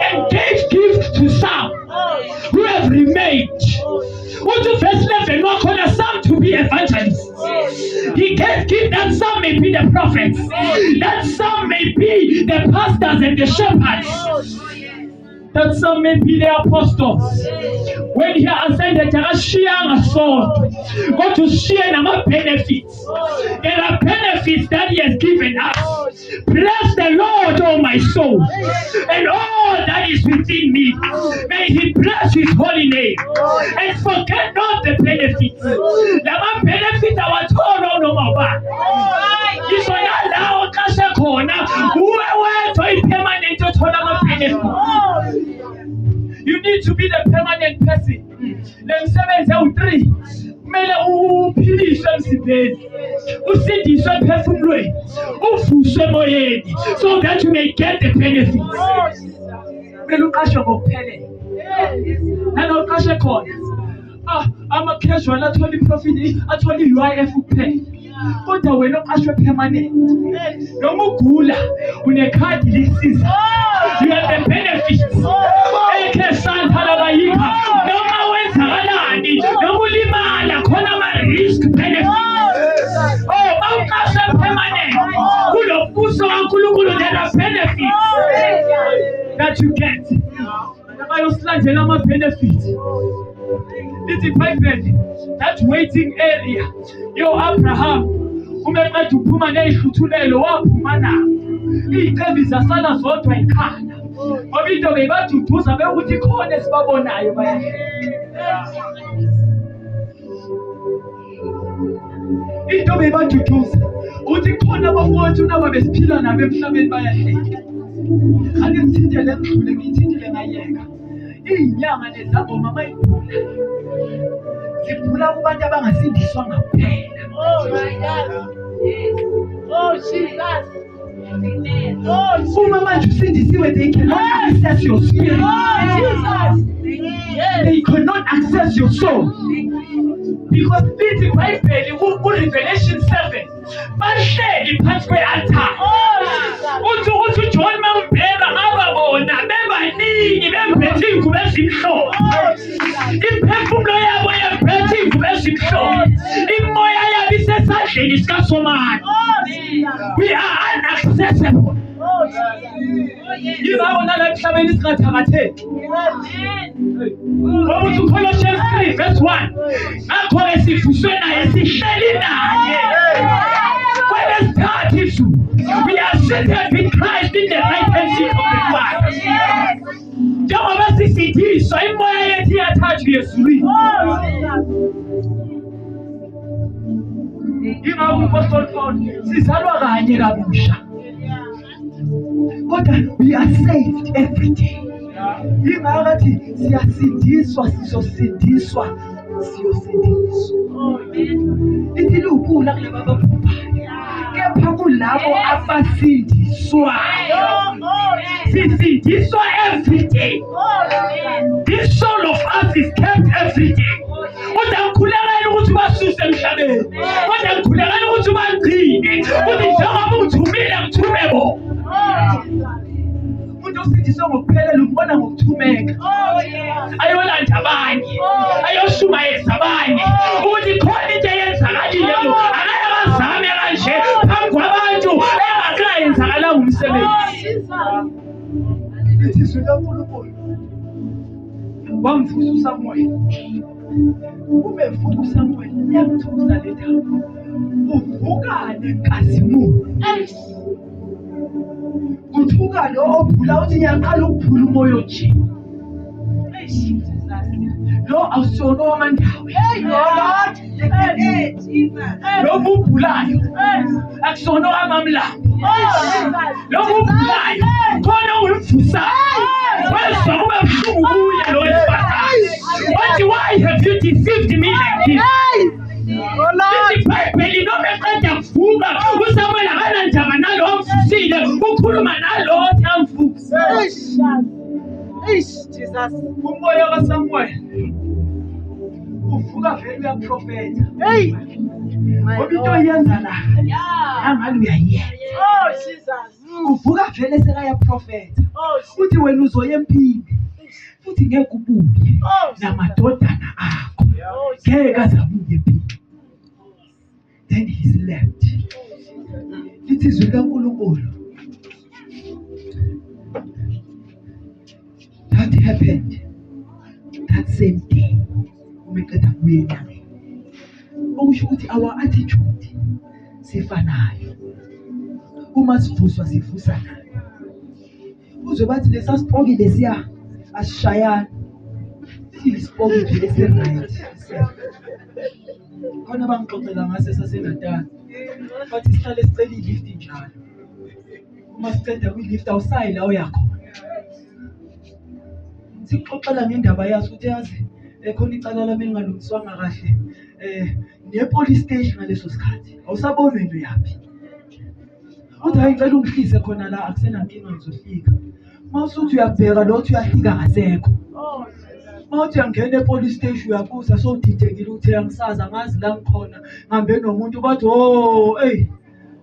and gave gifts to some who have remained. Unto verse 11, wakhona some to be evangelists. He gave gifts that some may be the prophets, that some may be the pastors and the shepherds, that some may be the apostles. When he ascended, akashiyanga sodwa kodwa ushiye nama-benefits. There are benefits that he has given us. Bless the Lord, oh my soul, and all that is within me. May he bless his holy name and forget not the benefits. Lama-benefits awathola noma ubani. Ngisho nalawo xesha khona uwe wedwa i-permanent othola ama-benefits. You need to be the permanent person. Lemsebenzi ewu-3 kumele uphiliswe emzimbeni, usindiswe emphefumulweni, uvuswe emoyeni so that you may get the benefits. Kumele uqashwe ngokuphelele. Nanoqashe khona ama-casual athola i-profit, athola i-UIF kuphela. Kodwa wena oqashwe permanent, noma ugula unekhadi lisiza, you have the benefits. Noma wenzakalani, noma ulimala khona ama-risk benefits. Mawuqashwe permanent kulo mbuso kaNkulunkulu, there are benefits that you get. Bayosilandela ama-benefits. Lithi iBhayibheli that waiting area yo-Abraham umeqeda uphuma ney'hluthulelo waphuma nabo, iy'cebi zasala zodwa ekhaya ngoba into beyibaduduza bekuthi khona esibabonayo bayahleka. Into beyibaduduza ukuthi khona abafowethu nabo besiphila nabo emhlabeni bayahleka. Ake ngithintele emdlule, ngiyithintile ngayeka. Iy'nyanga nezangoma may'phula ziphula kubantu abangasindiswanga kuphela. Jesus. Uma manje usindisiwe, they cannot access your spirit. They cannot access your soul. Because lithi iBhayibheli ku-Revelation 7 bahleli phansi kwe-altar. Uthi uJohn mawumbheka ngababona bebaningi bemphethe iy'ngubo ezimhlophe. Imphefumulo yabo yemphethe iy'ngubo ezimhlophe. Imoya yabo isesandleni sikaSomane. We are inaccessible. Yingakho nala emhlabeni singathakatheki. Ngoba uthi uColossians 3 verse 1, ngakho-ke sivuswe naye sihleli naye kwelesithathu izulu. We are seated with Christ in the right hand seat of the Father. Njengoba sisindiswa, imoya yethu iyathathwa ezulwini. Yingakho uMpostoli Paul sizalwa kanye kabusha. Kodwa we are saved every day. Yingakho athi siyasindiswa, sizosindiswa. Ithi lubula kulabo ababhubhayo, kepha kulabo abasindiswa esindiswayo. Sisindiswa every day. This soul of us is kept every day. Kodwa ngikhulekela ukuthi basuse emhlabeni. Kodwa ngikhulekela ukuthi bangcine. Ukuthi njengoba uthumile ngithume bo. Umuntu osindiswe ngokuphelela umbona ngokuthumeka. Ayolanda abanye. Ayoshumayeza abanye. Ukuthi khona into eyenzakalile lo. Akayakazame kanje phambi kwabantu engakayenzakalanga umsebenzi. Izwi likaNkulunkulu wamvusa uSamuel. Ubevuka uSamuel yamthusa le ndaba. Uvuka nenkazimulo. Uthuka lo ophula uthi ngiyaqala ukuphula umoya nje. Lo awusona wamandawo. Lord. Lo uphulayo. Akusona wamamlambo. Lo uphulayo. Khona uyimvusa. Weswa kube buhlungu kuye lo wesifazane. Wathi why have you deceived me like this? iBhayibheli noma eqeda kuvuka uSamuel akanandaba nalo amvusile ukhuluma nalo othi amvuse. Jesus. Umoya kaSamuel uvuka vele uyaprofetha. Ngoba into oyenza la angalu uyayenza. Jesus. Uvuka vele sekayaprofetha. Uthi wena uzoya empini futhi ngeke ubuye namadodana akho. Ngeke azabuye empini. Then he's left. It is with uNkulunkulu. That happened that same day. Umekada kuyenza. Okusho ukuthi our attitude sifanayo. Uma sivuswa sivusa nayo. Uzwe bathi lesasipoki lesiya asishayana. Sisipoki nje lesiright. Khona bangixoxela ngase saseNatali. Bathi sihlale sicela ilift njalo. Uma siceda kwilift awusayi la uyakhona. Sixoxela ngendaba yaso ukuthi yazi khona icala lami engalungiswanga kahle. Ne-police station ngaleso sikhathi. Awusabona into yaphi. Uthi ayicela ungihlise khona la akusenankinga ngizofika. Mawusuthi uyabheka lo uthi uyafika ngasekho. Mawuthi uyangena e-police station uyabuza sowudidekile uthi angisazi angazi la ngikhona. Ngihambe nomuntu bathi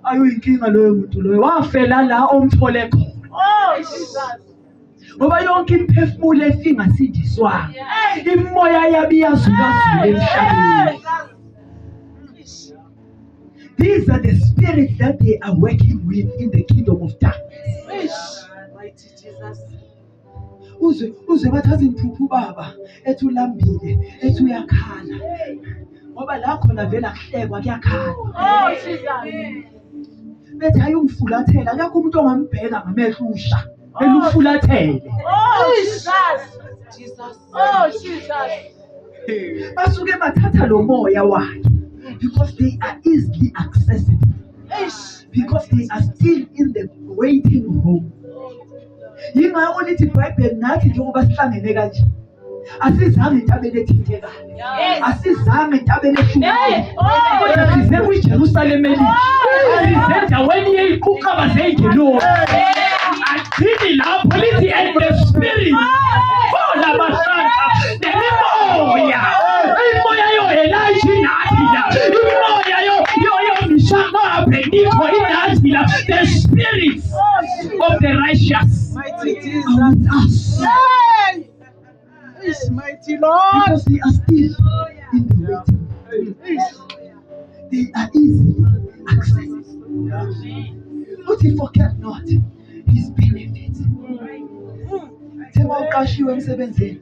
ayuyinkinga loyo muntu loyo wafela la omthole khona. Jesus. Ngoba yonke imphefumulo efingasindiswanga. Imoya yabiyazulazula emhlabeni. These are the spirits that they are working with in the kingdom of darkness. Mighty Jesus. Uze bathaza imphuphu baba ethi ulambile ethi uyakhala. Ngoba la khona vele akuhlekwa kuyakhala. Jesus. Bethi ayungifulathela akekho umuntu ongambheka ngamehlo usha. Elufulathele. Jesus. Jesus. Jesus. Basuke bathatha lo moya wakhe because they are easily accessible. Because they are still in the waiting room. Yingakho lithi iBhayibheli nathi njengoba sihlangene kanje. Asizange entabeni ethintekayo. Asizange entabeni ehlukile. Kodwa size kwiJerusalem elihle. Size endaweni yeziquqaba zey'ngelosi. Athini lapho lithi and the spirit. Labasanta. Nemimoya. Imoya yo-Elijah inathi la. Imoya yo-Mishama Abednego inathi la. The spirits of the righteous Mighty are Jesus. with us. Mighty Lord. Because they are still in the waiting room. They are easily accessible. But he forget not his benefits. Thema uqashiwe emsebenzini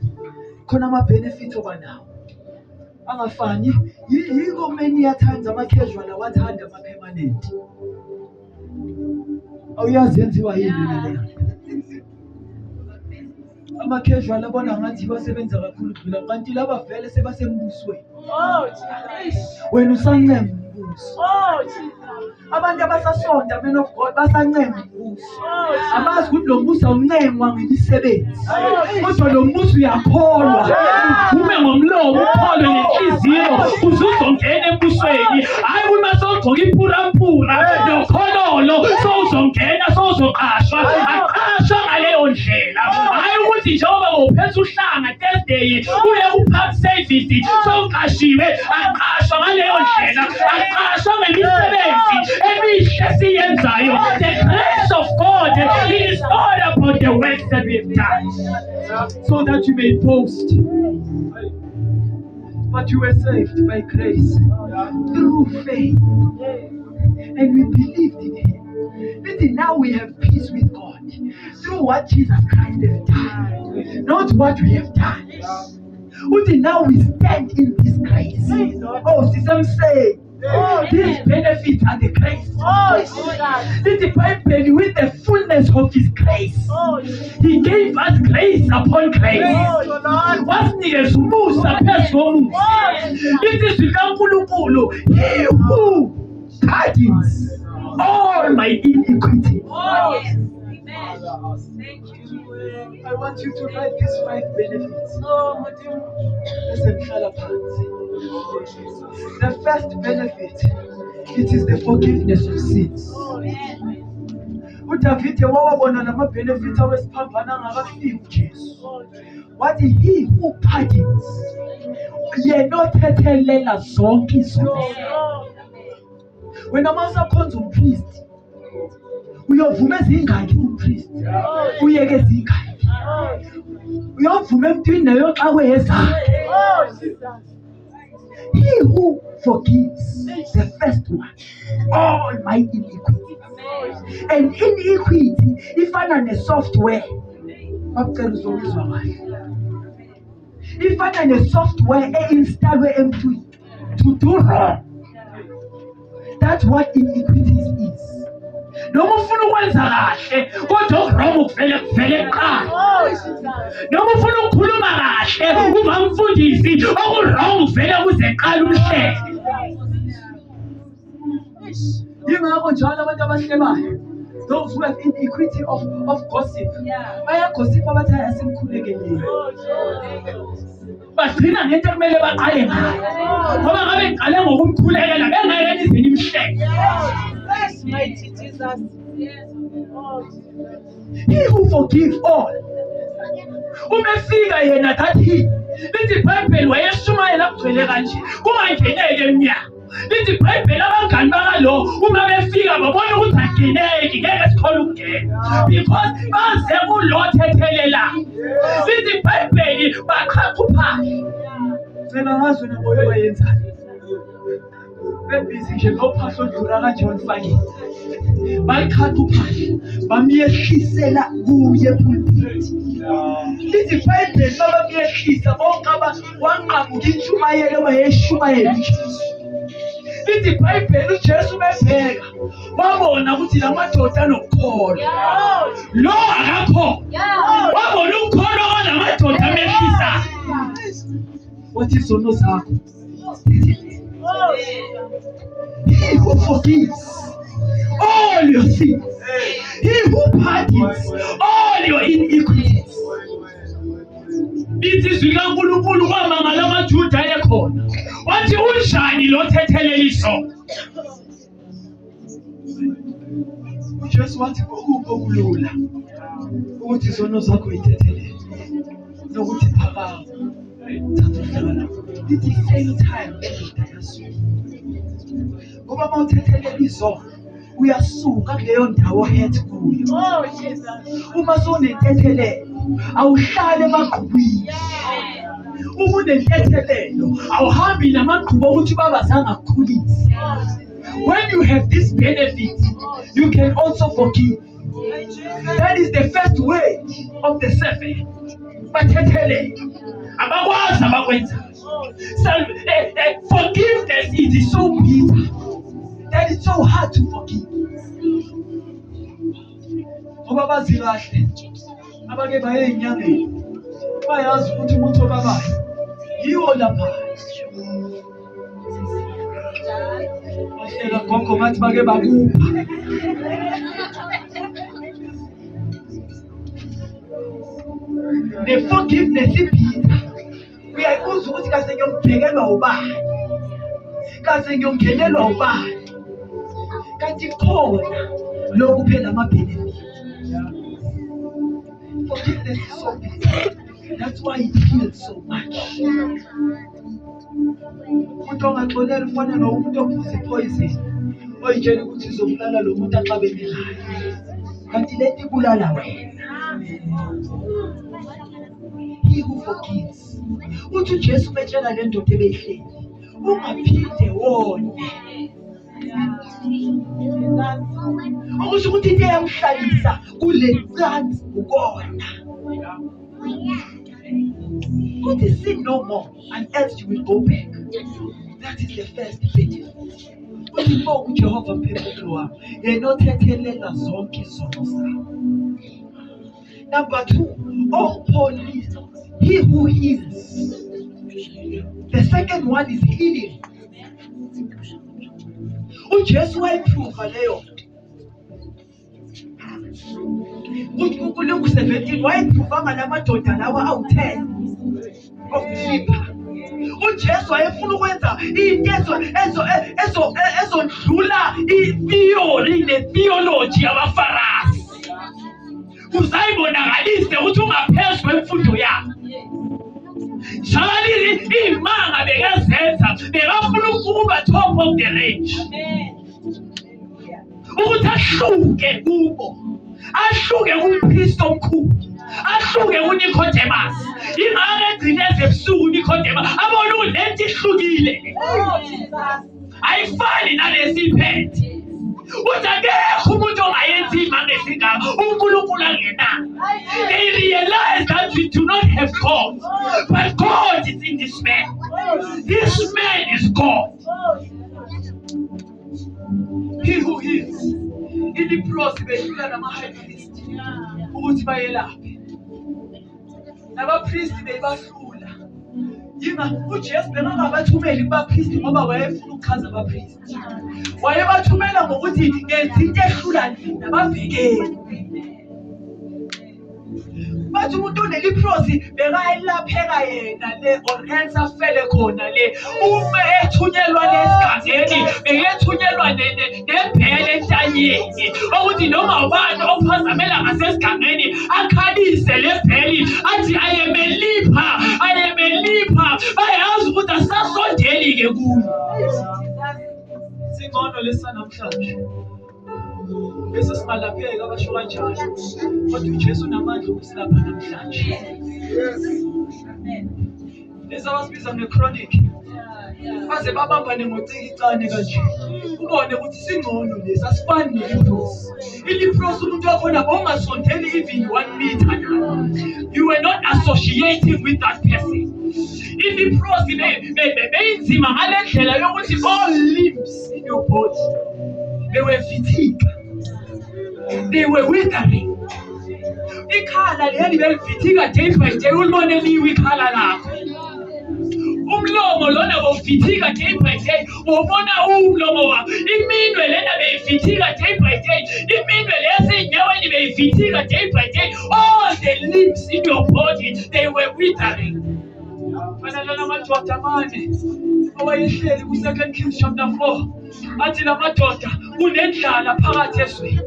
khona ama-benefits obanawo angafani yiko many times ama-casual awathanda ama-permanent. Awuyazi yenziwa yini leyo? Ama-casual abona ngathi basebenza kakhulu kudlula kanti laba vele sebasembusweni. Wena usancema umbuso. Abantu abasasonda men of God basancema umbuso. Abazi ukuthi lo mbuso awuncengwa ngemisebenzi. Kodwa lo mbuso uyakholwa. Ume ngomlomo ukholwe ngenhliziyo uzongena embusweni. Hayi uma sogcoka impurampura nokhololo sowuzongena uye ku-park service sowuqashiwe, aqashwa ngaleyo ndlela, aqashwa ngemisebenzi emihle esiyenzayo. The grace of God is all about the works that we have done, so that you may boast. But you were saved by grace through faith, and we believed in Him. Listen, now we have peace with God through what Jesus Christ has done, not what we have done. Now we stand in this grace. Oh, see some say, these benefits are the grace. The Bible, with the fullness of His grace, He gave us grace upon grace. Wasinikeza umusa phezu komusa. Lithi zikaNkulunkulu, He who pardons all my iniquity. I want you to write these 5 benefits. Listen, the first benefit, it is the forgiveness of sins. uDavide wawabona lama benefits awesiphambana ngakafiki uJesu. Wathi he who pardons, yena othethelela zonke izono. Wena mawusakhonza umpriest, uyovuma ezingaki umpriest, uyeke ezingaki, uyovuma emntwini nayo xa kweyezayo. He who forgives, the first one, all my iniquity. And iniquity ifana ne-software. Bakucela uzokuzwa kahle. Ifana ne-software e-installwe emntwini to do wrong. That's what iniquity is. Noma ufuna ukwenza kahle, kodwa wrong ukuvele kuqala. Noma ufuna ukukhuluma kahle, uba umfundisi, oku-wrong uvele kuze kuqala umhlelo. Yingakho njalo abantu abahlebayo, those who have iniquity of gossip, bayagossipha bathi asimkhulekele. Bagcina ngento ekumele baqale ngayo, ngoba ngabe ngiqale ngokumkhulekela bengeke nizeni imhleke. Yes, mighty Jesus. He who forgives all. Umefika yena thathi. Lithi iBhayibheli wayeshumayela kugcwele kanje, kungangeneki emnyango. Lithi iBhayibheli abangani bakalo uma befika babona ukuthi angeneki, ngeke sikhole ukungena, because baze kulo othethelela. Lithi iBhayibheli baqhaqhuphana. Cela ngazi wena ngoyo wayenzani. Bebhizi nje ngophahla odlula kanje olifakile. Bayiqhaqhuphana, bamyehlisela kuye pulpit. Lithi iBhayibheli babamyehlisa bonke wanqamuka intshumayelo wayeshumayela uJesu. Lithi iBhayibheli uJesu bebheka wabona ukuthi la madoda anokukholwa, lo akakho. Wabona ukukhona kwala madoda amehlisa. Wathi izono zakho. He who forgives all your sins, he who pardons all your iniquities. Izwi likaNkulunkulu kwamangala amaJuda ekhona, wathi unjani lo thethelela isono. uJesu wathi ukuphi okulula, ukuthi izono zakho ithethelele nokuthi phakama thatha uhlala. Lithi same time endoda yasuka, ngoba uma uthethelela izono uyasuka kuleyo ndawo ohead kuyo. Uma sonentethelelo awuhlale emagqubini. Uma unentethelelo awuhambi namagqubu ukuthi babazange akukhulise. When you have this benefit, you can also forgive. That is the first way of the 7. Bathethelelo abakwazi abakwenza. Forgiveness is so bitter that it's so hard to forgive. Ngoba bazi kahle abake baye enyangeni bayazi ukuthi umuntu obabayo yiwo lapha. Bahlela gogo bathi bake bakupha. The forgiveness ibhida. Uyayibuza ukuthi kaze ngiyobhekelwa ubani, kaze ngiyongenelwa ubani, kanti khona lokhu phela ama-benefit. Forgiveness is so big. That's why it heals so much. Umuntu ongaxoleli ufana nomuntu ophuza ipoison. Oyitshela ukuthi izobulala lo muntu axabene naye. Kanti lento ibulala wena. He who forgives. Uthi uJesu betshela le ndoda ebeyihleli. Ungaphinde wone. Okusho ukuthi into eyamhlalisa kule cansi ukona. Uthi sin no more and else you will go back. That is the first benefit. Uthi mbo uJehova mphefumulo wami yena othethelela zonke izono zami. Number 2, oh police, he who heals. The second one is healing. uJesu wayiprova leyo. KuLuke 17 wayiprova ngalamadoda lawa awu10 okuhlipha. uJesu wayefuna ukwenza into ezondlula i-theory ne-theology yabaFarisi. Uzayibonakalise ukuthi ungaphezu kwemfundo yakho. Shalali imanga bekezenza bekafuna ukuba top of the range. Ukuthi ahluke kubo. Ahluke kumpriest omkhulu. Ahluke kuNicodemus. Ingane egcine ezebusuku uNicodemus abona ukuthi lento ihlukile. Ayifani nalesiphethe. Uthi akekho umuntu ongayenzi imanga esingaka uNkulunkulu angenanga. They realize that we do not have God, but God is in this man. This man is God. He who heals. In the process, behlula nama-high priest ukuthi bayelaphe. Nabapriest bebahlula. Yinga uJesu bengabathumeli kubapriest ngoba wayefuna ukuchaza abapriest. Wayebathumela ngokuthi ngenza into ehlula nina bavikele. Bathi umuntu oneliprosi bekayilapheka yena le organs afele khona le uma ethunyelwa lesigazeni bekethunyelwa nebhele entanyeni ukuthi noma ubani ophazamela ngasesigangeni akhalise lebheli athi ayemelipha bayazi ukuthi asasondeli ke kuyo. Singono lesanamhlanje bese singalapheka abasho kanjalo kodwa uJesu unamandla okusilapha namhlanje. Lesabasibiza nge-chronic baze babambane ngocikicane kanje ubone ukuthi singcono lesi asifani neliprosi. Iliprosi umuntu wakhona bongasondeli even 1 meter nayo. You were not associating with that person. Iliprosi beyinzima ngale ndlela yokuthi all limbs in your body they were fatigued. They were withering. Ikhala leli belivithika day by day ulibone liwe ikhala lakho. Umlomo lona bovithika day by day ubona umlomo wakho. Iminwe lena beyivithika day by day. Iminwe lesenyaweni beyivithika day by day. All the limbs in your body they were withering. Fanele namadoda amane owayehleli ku2 Kings chapter 4 athi lamadoda kunendlala phakathi ezweni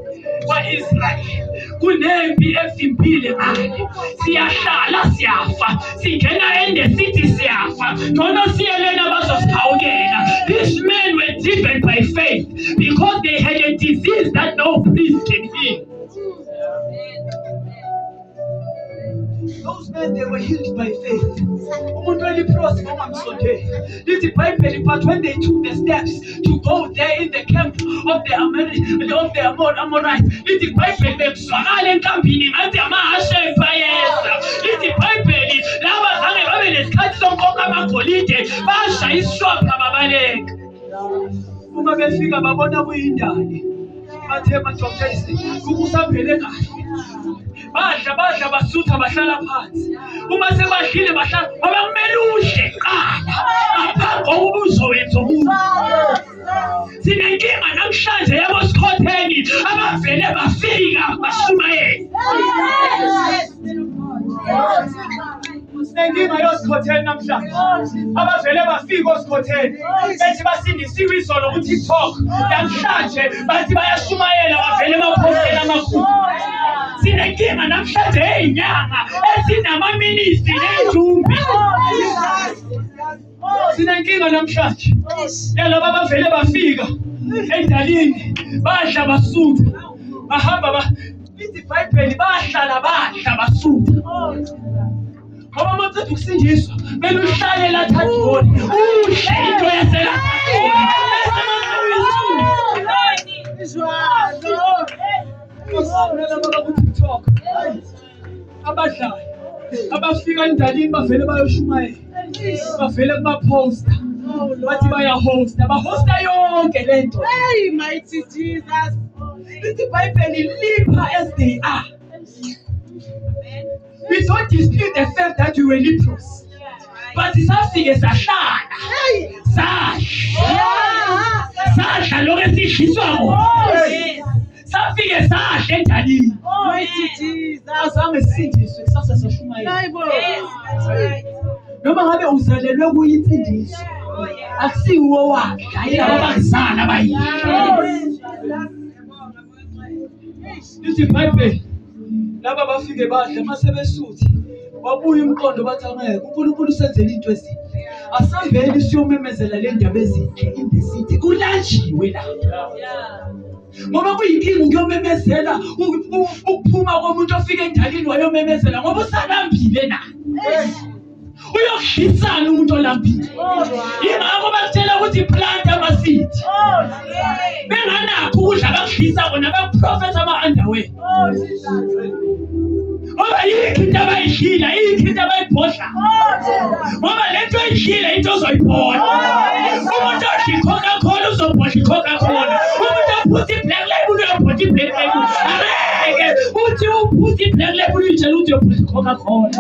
kwa-Israyeli kunempi evimbile ngale siyahlala siyafa singena endesithi siyafa ngcono siyelena bazosiphawukela. These men were driven by faith because they had a disease that no priest can heal. Those men, they were healed by faith. But when they took the steps to go there in the camp of the Amorites, uma befika babona kuyindane bathe madoktesi kukusambele kahle badla basutha bahlala phansi uma sebadlile bahlala abakumele udle qala ngaphambi kokuba uzowenza umuntu. Sinenkinga namhlanje yabo sikhotheni abavele bafika bashumayela. Sinenkinga yosikhotheni namhlanje abavele bafika osikhotheni bethi basindisiwe izolo ku-TikTok namhlanje bathi bayashumayela bavele emaposteni amakhulu. Sinenkinga namhlanje eyinyanga ezinamaminisi nejumbi. Sinenkinga namhlanje yalaba bavele bafika endalini badla basutha bahamba lithi iBhayibheli bahlala badla basutha. Ngoba manje ukusindiswa kumele uhlale la thathoni udle into yasela TikTok abadlali abafika endalini bavele bayoshumayela bavele kuma-posta bathi bayahosta bahosta yonke lento. Hey, mighty Jesus. Lithi iBhayibheli leper as they are. We don't dispute the fact that you were leprous, but safike sahlala sadla lokho esidliswako safike sadla endalini. Mighty Jesus. Azange sisindiswe kusasa sashumayela. That's right. Noma ngabe uzalelwe kuyinsindiso akusiwo wakhe yilabo abazana bayini. Lithi iBhayibheli laba bafike badla mase besuthi wabuya umqondo bathi angeke uNkulunkulu usenzele into ezinhle asambeni siyomemezela le ndaba ezinhle in the city kulanjiwe la. Ngoba kuyinkinga ukuyomemezela ukuphuma komuntu ofika endalini wayomemezela ngoba usalambile na uyokudlisana umuntu olambile. Ingakho bakutshela ukuthi plant ama-seed benganakho ukudla bakudlisa kona bakuprofetha ama-underwear. Ngoba yikho into abayidlila yikho into abayibhodla ngoba lento oyidlile into ozoyibhola. Umuntu odla iCoca-Cola uzobhodla iCoca-Cola. Umuntu ophuza i-black label uyobhodla i-black label. Angeke uthi uphuza i-black label uyitshela ukuthi uyobhodla iCoca-Cola.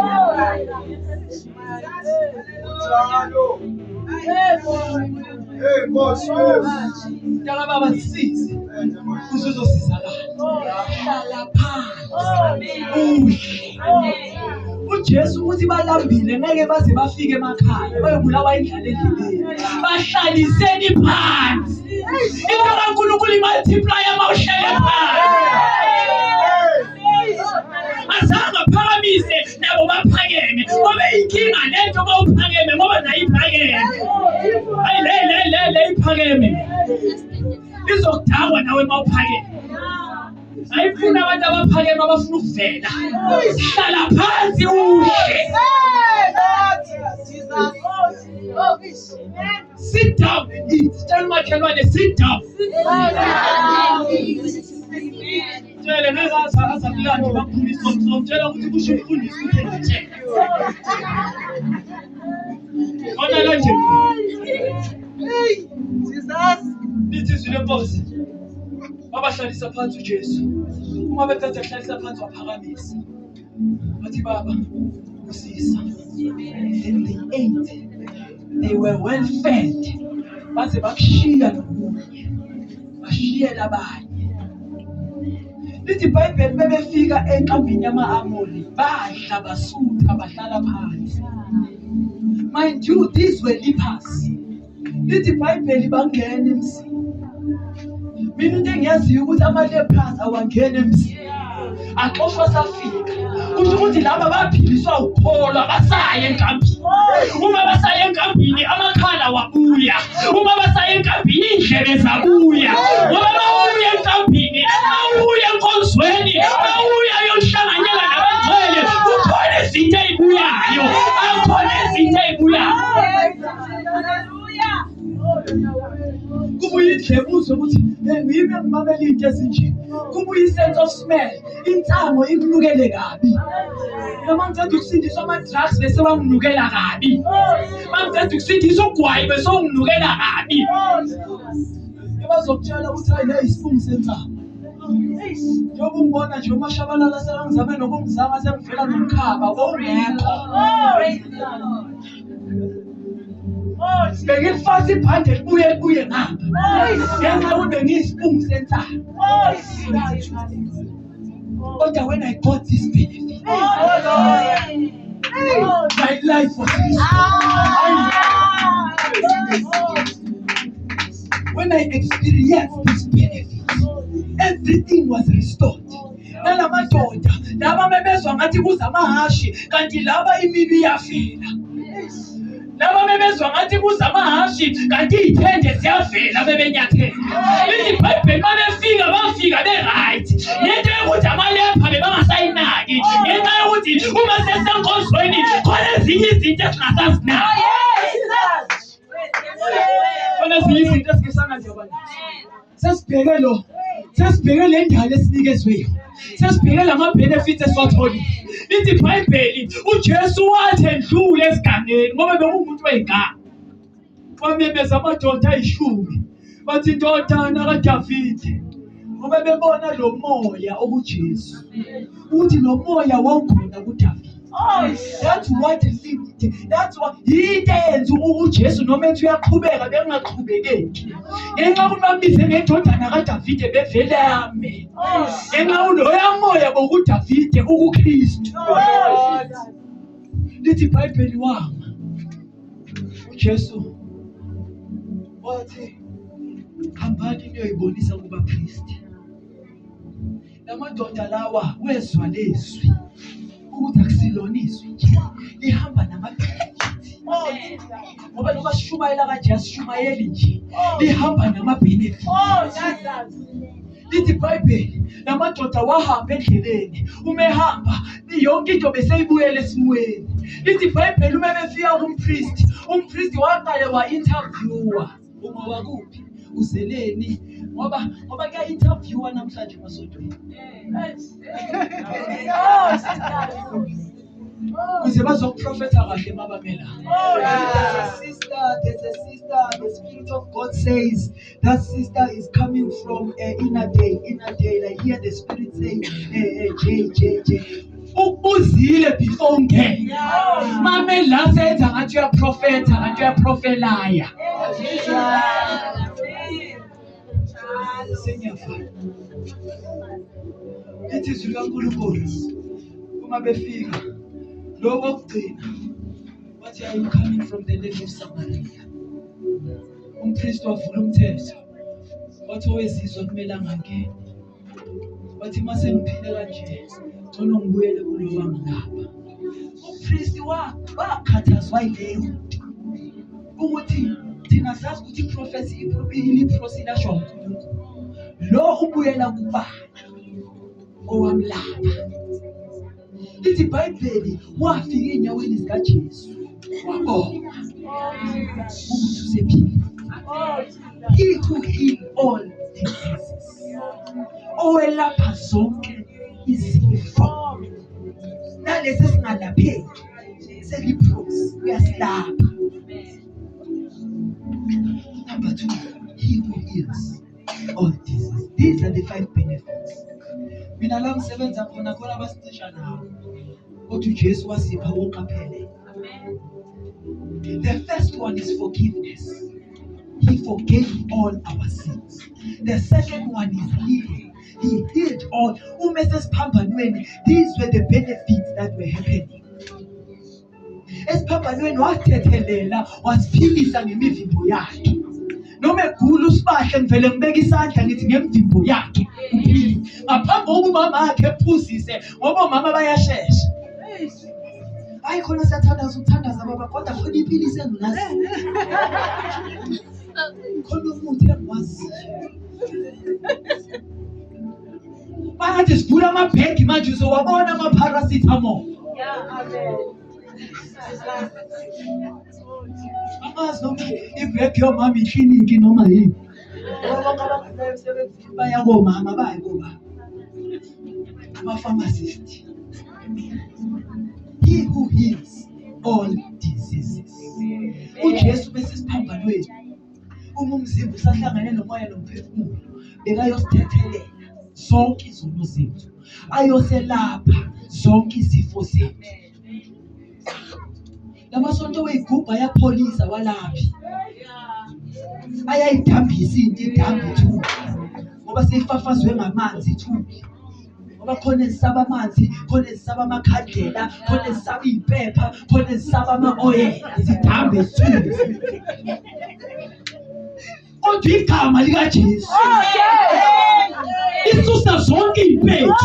Mntaka baba sisize uzosizakala. Hlala phansi udle. uJesu uthi balambile ngeke baze bafike emakhaya bayobulawa indlala endleleni. Bahlaliseni phansi. Into kaNkulunkulu imultiply mawuhlele phansi. Azange phakamise nabo baphakeme ngoba inkinga lento bawuphakeme ngoba nayo iphakeme. Ayi le iphakeme izokudakwa nawe mawuphakeme. Ayifuna abantu abaphakeme abafuna ukuvela. Hlala phansi udle. Sit down and eat. Tell makhelwane sit down. Tshela ngezaza kulandi bakhulisa ngizomtshela ukuthi kusho imfundiso ukuthi ona kanje. Jesus. Lithi izwi lenkosi babahlalisa phansi uJesu. Uma bethatha ehlalisa phansi waphakamisa bathi baba usisa. Then they ate. They were well fed. Baze bakushiya nomunye bashiyela abanye. Lithi iBhayibheli bebefika enkambini yama-Amori badla basutha bahlala phansi. Mind you, these were lepers. Lithi iBhayibheli bangena emzini. Mina into engiyaziyo ukuthi ama-lepers awangena emzini. Axoshwa safika. Kusho ukuthi laba baphiliswa ukukholwa basaya enkambini. Uma basaya enkambini amakhala wabuya. Uma basaya enkambini indlebe zabuya. Ngoba bawuya enkambini, bawuya enkonzweni, bawuya yohlanganyela nabangcwele. Kukhona izinto ezibuyayo. Akhona izinto ezibuyayo. Kubuye indlebe uzwe ukuthi ngiyime ngimamela into ezinje. Kubuye sense of smell. Intamo ikunukele kabi. Noma ngicela ukusindiswa ama-drugs bese wanginukela kabi. Mangicela ukusindiswa ugwayi bese wanginukela kabi. Bazokutshela ukuthi hayi le isibungu sentamo. Njengoba ungibona nje umashabalala selangizame nokungizama sengivela nomkhaba wawungekho. Bengifasa ibhande libuye ngapha. Ngenxa yokuthi bengiyisibungu sentamo. But when I got this benefit, my life was restored. When I experienced this benefit, everything was restored. nalamadoda laba bebezwa ngathi kuza amahashi kanti laba imibi iyavela. Laba bebezwa ngathi kuza amahashi kanti iy'thende ziyavela bebenyathela. Lithi iBhayibheli uma befika bafika be-right. Ngento yokuthi amalepha bebangasayinaki. Ngenxa yokuthi uma sesenkonzweni khona ezinye izinto esingasazinayo. Khona ezinye izinto esingesanga nje abantu. Sesibheke le ndalo esinikezwe yona. Sesibheke lama-benefits esiwatholile. Lithi iBhayibheli uJesu wathi endlule esigangeni ngoba bekuwumuntu wey'ganga. Wamemeza amadoda ayishumi bathi indodana kaDavide ngoba bebona lo moya okuJesu ukuthi lo moya wawukhona kuDavide. That's what lived. That's what yinto eyenza uJesu noma ethi uyaqhubeka bengaqhubekeki. Ngenxa yokuthi bambize ngendodana kaDavide bevele ame. Ngenxa uloya moya bokuDavide ukuKristu. Lithi iBhayibheli wama uJesu wathi hambani niyoyibonisa kubapristi. Lamadoda lawa wezwa lezwi ukuthi akusilona izwi nje lihamba nama-benefits. Ngoba noma sishumayela kanje asishumayeli nje lihamba nama-benefits. Lithi iBhayibheli lamadoda wahamba endleleni uma ehamba yonke into beseyibuyela esimweni. Lithi iBhayibheli uma befika umpristi waqale wa-interviewer uma wakuphi uzeleni ngoba kuya-interviewa namhlanje emasontweni ukuze bazokuprofetha kahle emabamela. There's a sister. The Spirit of God says that sister is coming from inner day. Like here the Spirit say, J. Ukuzile before ungena. Mame la senza ngathi uyaprofetha ngathi uyaprofelaya. Sengiyafana. Lithi izwi likaNkulunkulu uma befika lo wokugcina wathi are you coming from the land of Samaria? Umpristi wavula umthetho wathi owezizwe kumele angangeni. Wathi mase ngiphile kanje ngcono ngibuyele kulo wangilapha. Umpristi wakhathazwa yileyo nto ukuthi thina sazi ukuthi iprofesi iliprosi ilashwa uNkulunkulu. Lo ubuyela kubani owamlapha. Lithi iBhayibheli wafika enyaweni zikaJesu wabonga ukuthi usephila. He who heals all diseases. Owelapha zonke izifo. Nalesi singalapheki seliprosi uyasilapha. Number 2, he who heals all diseases. These are the 5 benefits. Mina la ngisebenza khona basicisha nawo. Kodwa uJesu wasipha wonke aphelele. The first one is forgiveness. He forgave all our sins. The second one is healing. He healed all. Esiphambanweni, these were the benefits that were happening. Esiphambanweni wathethelela, wasiphilisa ngemivimbo yakhe. Noma egula usibahle ngivele ngibeka isandla ngithi ngemvimbo yakhe uphile. Ngaphambi kokuba umama wakhe ephuzise ngoba omama bayashesha. Hayi khona siyathandaza baba kodwa khona iphilise engilazi. Khona umuthi engiwazi. Bayathi sivula amabhegi manje uzowabona ama-paracetamol. Angazi noma ibhegi yomama ikliniki noma yini. Baya komama bayi kobaba. Ama-pharmacist. He who heals all diseases. uJesu bese siphambanweni uma umzimba usahlangane nomoya nomphefumulo bekayosithethelela zonke izono zethu ayoselapha zonke izifo zethu. Lamasonto weyigubha yapholisa walaphi ayayidambisa into idambi thumbi ngoba seyifafazwe ngamanzi ithumbi ngoba khona ezisaba amanzi, khona ezisaba amakhandlela, khona ezisaba iy'mpepha, khona ezisaba ama-oyela zidambe thumbi. Kodwa igama likaJesu lisusa susa zonke impethu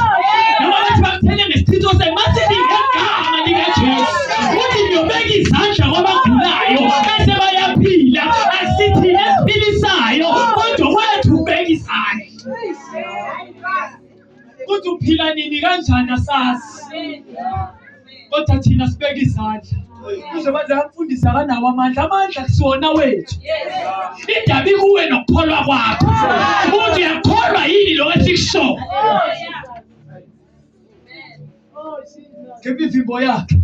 noma bathi bakuthele ngesithitho semathi ngegama likaJesu uthi niyobeka izandla kwabagulayo bese bayaphila. Asithini esiphilisayo kodwa wethu ubeka izandla. Kuthi uphila nini kanjani asazi, kodwa thina sibeka izandla. Kuze baze bamfundisa kanawo amandla kusiwona wethu. Indaba ikuwe nokukholwa kwakho ukuthi uyakholwa yini lo esikusho. Kephi imvimbo yakhe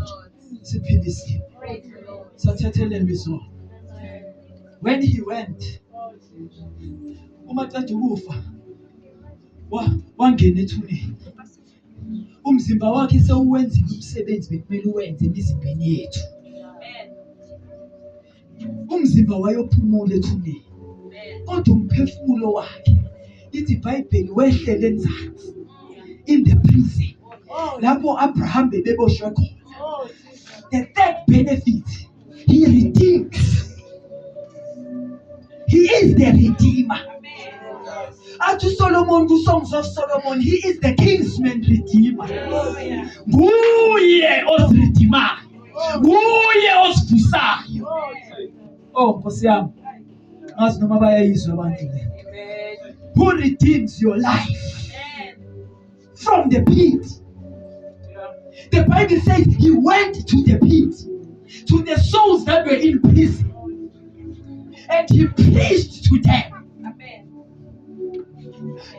siphilisiwe sathethelelwa izona. When he went, uma qeda ukufa wangena ethuneni. Umzimba wakhe sewuwenzile umsebenzi bekumele uwenze emizimbeni yethu. Umzimba wayophumula ethuneni kodwa umphefumulo wakhe lithi iBhayibheli wehlele enzansi in the prison lapho Abraham bebeboshwe khona. The third benefit, he redeems. He is the redeemer. Athi Solomon ku-Songs of Solomon, he is the kinsman redeemer. Nguye osiredeemayo, nguye osivusayo. Oh Nkosi yami, ngazi noma bayayizwa abantu le. Who redeems your life from the pit. The Bible says he went to the pit, to the souls that were in prison, and he preached to them.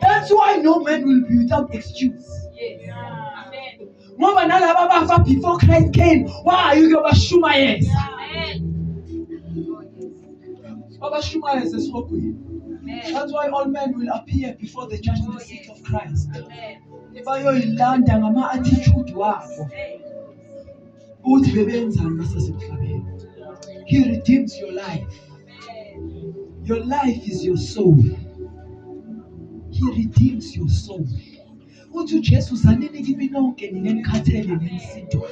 That's why no man will be without excuse. Ngoba nalaba bafa before Christ came, why are you abashumayeza? Abashumayeza esihogweni. That's why all men will appear before the judgment seat of Christ. Bayoyilanda ngama-attitude wabo ukuthi bebenzani basasemhlabeni. He redeems your life. Your life is your soul. He redeems your soul. Uthi uJesu zanini kimi nonke ninenikhathele nenisindo.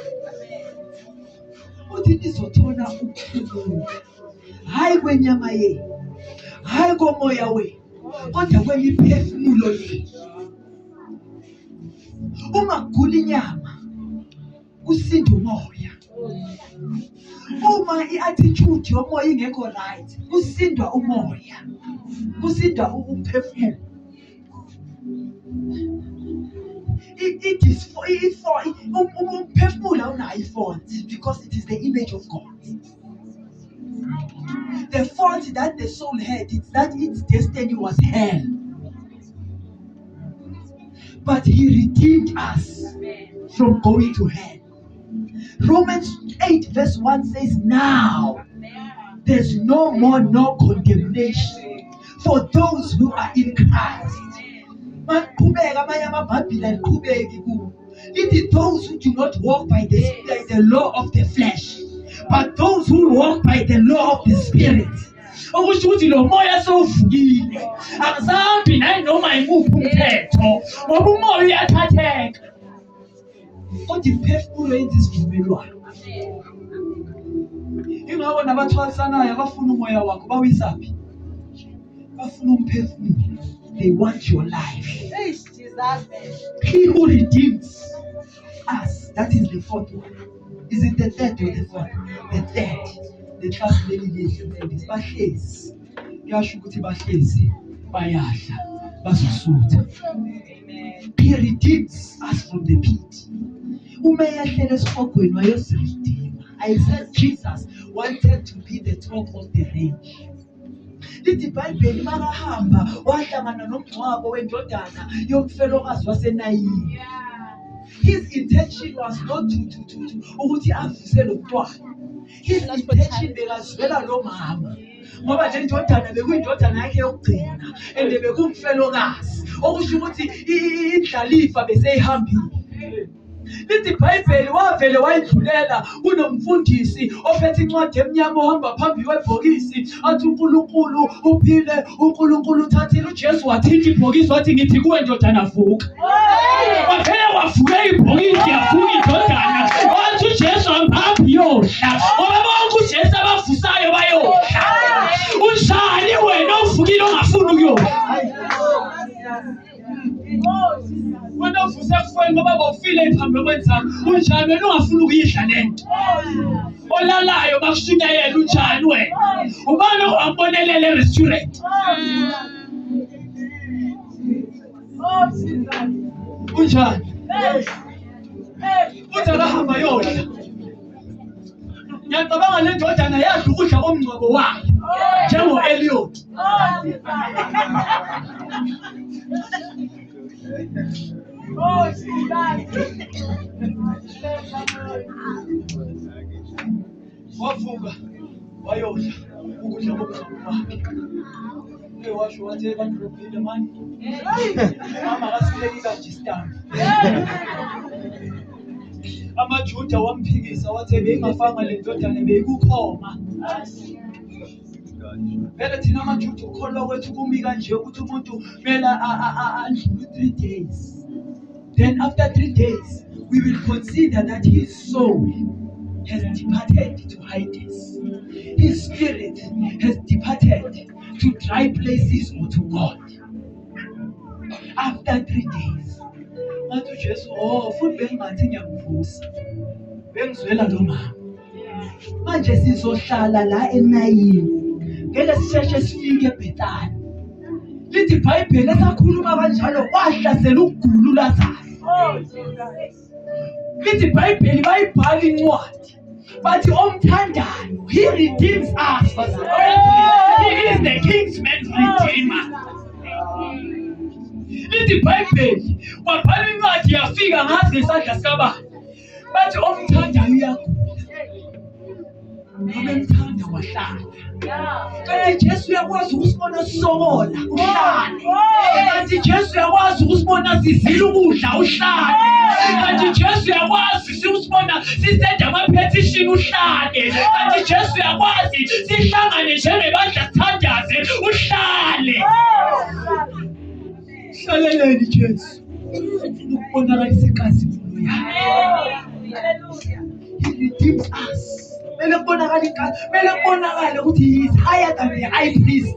Uthi nizothola ukuphumula. Hayi kwenyama yenu, hayi komoya wenu, kodwa kwemiphefumulo yenu. Uma kugula inyama kusinda umoya. Uma i-attitude yomoya ingekho right kusindwa umoya, kusindwa umphefumulo. Umphefumulo unayo i-fault because it is the image of God. The fault that the soul had is that its destiny was hell. But he redeemed us from going to hell. Romans 8 verse 1 says, now there's no more no condemnation for those who are in Christ. It is those who do not walk by the law of the flesh, but those who walk by the law of the Spirit. Okusho ukuthi lo moya sowuvukile, akusambi naye noma imuphi umthetho, ngoba umoya uyathatheka. Kodwa imphefumulo yenza isivumelwano. Ingakho nabathwalisanayo abafuna umoya wakho bawisaphi? Bafuna umphefumulo. They want your life. He who redeems us, that is the fourth one. Is it the third or the fourth? The third. The translation bahlezi. Kuyasho ukuthi bahlezi bayadla bazosutha. He redeems us from the pit. Uma yahlele esihogweni wayosiredeema. I said Jesus wanted to be the top of the range. Lithi iBhayibheli makahamba wahlangana nomngcwabo wendodana yomfelokazi waseNayini. His intention was not to ukuthi avuse lo mntwana. His intention bekazwela lo mama. Ngoba nje indodana bekuyindodana yakhe yokugcina and bekumfelokazi. Okusho ukuthi indlalifa beseyihambile. Lithi iBhayibheli wavele wayidlulela kunomfundisi ophethe incwadi emnyama ohamba phambi kwebhokisi athi uNkulunkulu uphile, uNkulunkulu uthathile. uJesu wathinta ibhokisi wathi ngithi kuwe ndodana vuka. Waphela wavuka ibhokisi yavuka indodana. Wathi uJesu amphambi yodla. Ngoba bonke uJesu abavusayo bayodla. Unjani wena uvukile ongafuni ukuyodla? Wena uvuse ekufweni ngoba bawufile phambi kwenzako. Unjani wena ungafuni ukuyidla lento? Olalayo bakushunyayela unjani wena? Ubani ongabonelele e-restaurant? Unjani? Uthi akahamba yodla. Ngiyacabanga le ndodana yadla ukudla komngcwabo wayo njengo-Elliot. Wavuka wayodla ukudla komngcwabo wakhe. Washo wathi bantu lophile mani. Mama akasileki kanje stamp. AmaJuda wamphikisa wathi bengafanga le ndodana beyikukhoma. Vele thina AmaJuda ukholwa kwethu kumi kanje ukuthi umuntu kumele andlule 3 days. Then after 3 days we will consider that his soul has departed to Hades. His spirit has departed to dry places or to God. After 3 days. Ngathi Jesu futhi bengingathi ngiyamvusa. Bengizwela lo mama. Manje sizohlala la eNayini. Ngeke sisheshe sifike eBhethani. Lithi iBhayibheli esakhuluma kanjalo kwahlasela ukugula uLazarus. Lithi iBhayibheli bayibhala incwadi. Bathi omthandayo, he redeems us. He is the kinsman's redeemer. Lithi iBhayibheli kwabhala incwadi yafika ngathi ngesandla sikabani. Bathi omthandayo uyagula. Nomemthanda wahlala. Kanti Jesu uyakwazi ukusibona sokola uhlale. Kanti Jesu uyakwazi ukusibona sizila ukudla uhlale. Kanti Jesu uyakwazi ukusibona sisenda ama-petition uhlale. Kanti Jesu uyakwazi sihlangane njengebandla sithandaze uhlale. Hlaleleni Jesu. Ukubonakalisa inkazimulo yakhe. He redeems us. Mele kubonakale ukuthi he is higher than the high priest.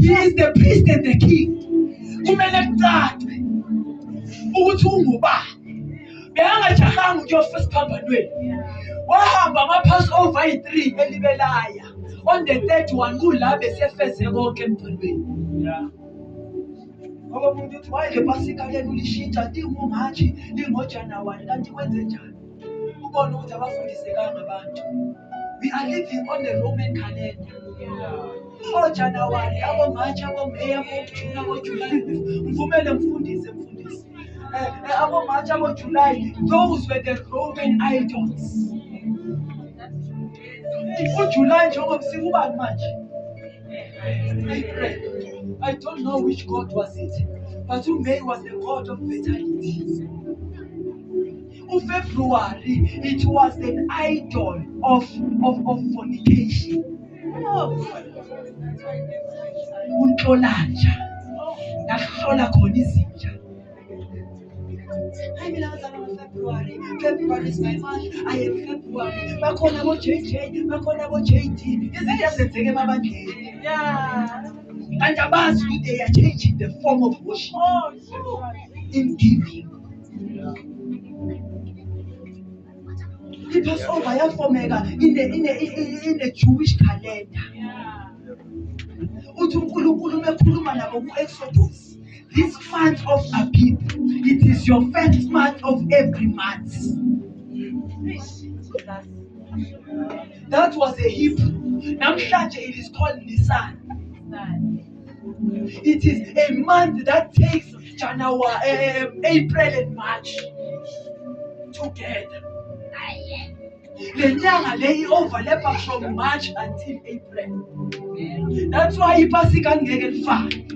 He is the priest and the king. Kumele kucace ukuthi ungubani. Bekangajahanga ukuyofika esiphambanweni. Wahamba ama-Passover ayi-3 eLibelaya. On the 3rd one kula besefeze konke emgcwabeni. Ngoba umuntu uthi waye le Pasika leli ulishintsha lingoMashi lingoJanuwari kanti kwenze njani? Ubone ukuthi abafundisekanga abantu. We are living on the Roman calendar. OJanuwari, aboMashi, aboMeyi, aboJuni, aboJulayi. Mvumele mfundisi. AboMashi, aboJulayi, those were the Roman idols. UJulayi njengomsika ubani manje? I don't know which God was it, but May was the God of fertility. February, it was an idol of fornication. Untolanja, nakuhlola khona izinja. February is my month. I am February. Bakhona abo JJ, bakhona abo JD. Izinto ezenzeke emabandleni. And abazi ukuthi they are changing the form of worship in giving. iPassover yafomeka in the Jewish calendar. Uthi uNkulunkulu mekhuluma nabo ku-Exodus. This month of Abib, it is your first month of every month. That was a Hebrew. Namhlanje it is called Nisan. It is a month that takes January, April and March together. Lenyanga lay overlap from March until April. That's why iPasika ngeke lifane.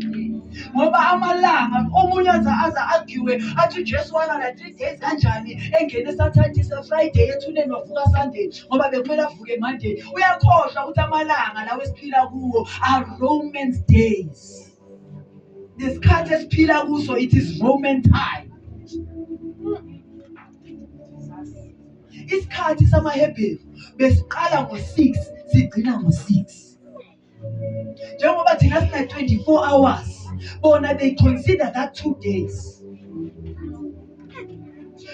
Ngoba amalanga omunye aza argue athi Jesu wana la 3 days kanjani engene Saturday Friday ethune novuka Sunday ngoba bekumele avuke Monday. Uyakhohlwa ukuthi amalanga lawo esiphila kuwo are Roman days. Nesikhathi esiphila kuso it is Roman time. Isikhathi samaHebheru besiqala ngo6 sigcina ngo6. Njengoba thina sina 24 hours, bona they consider that 2 days.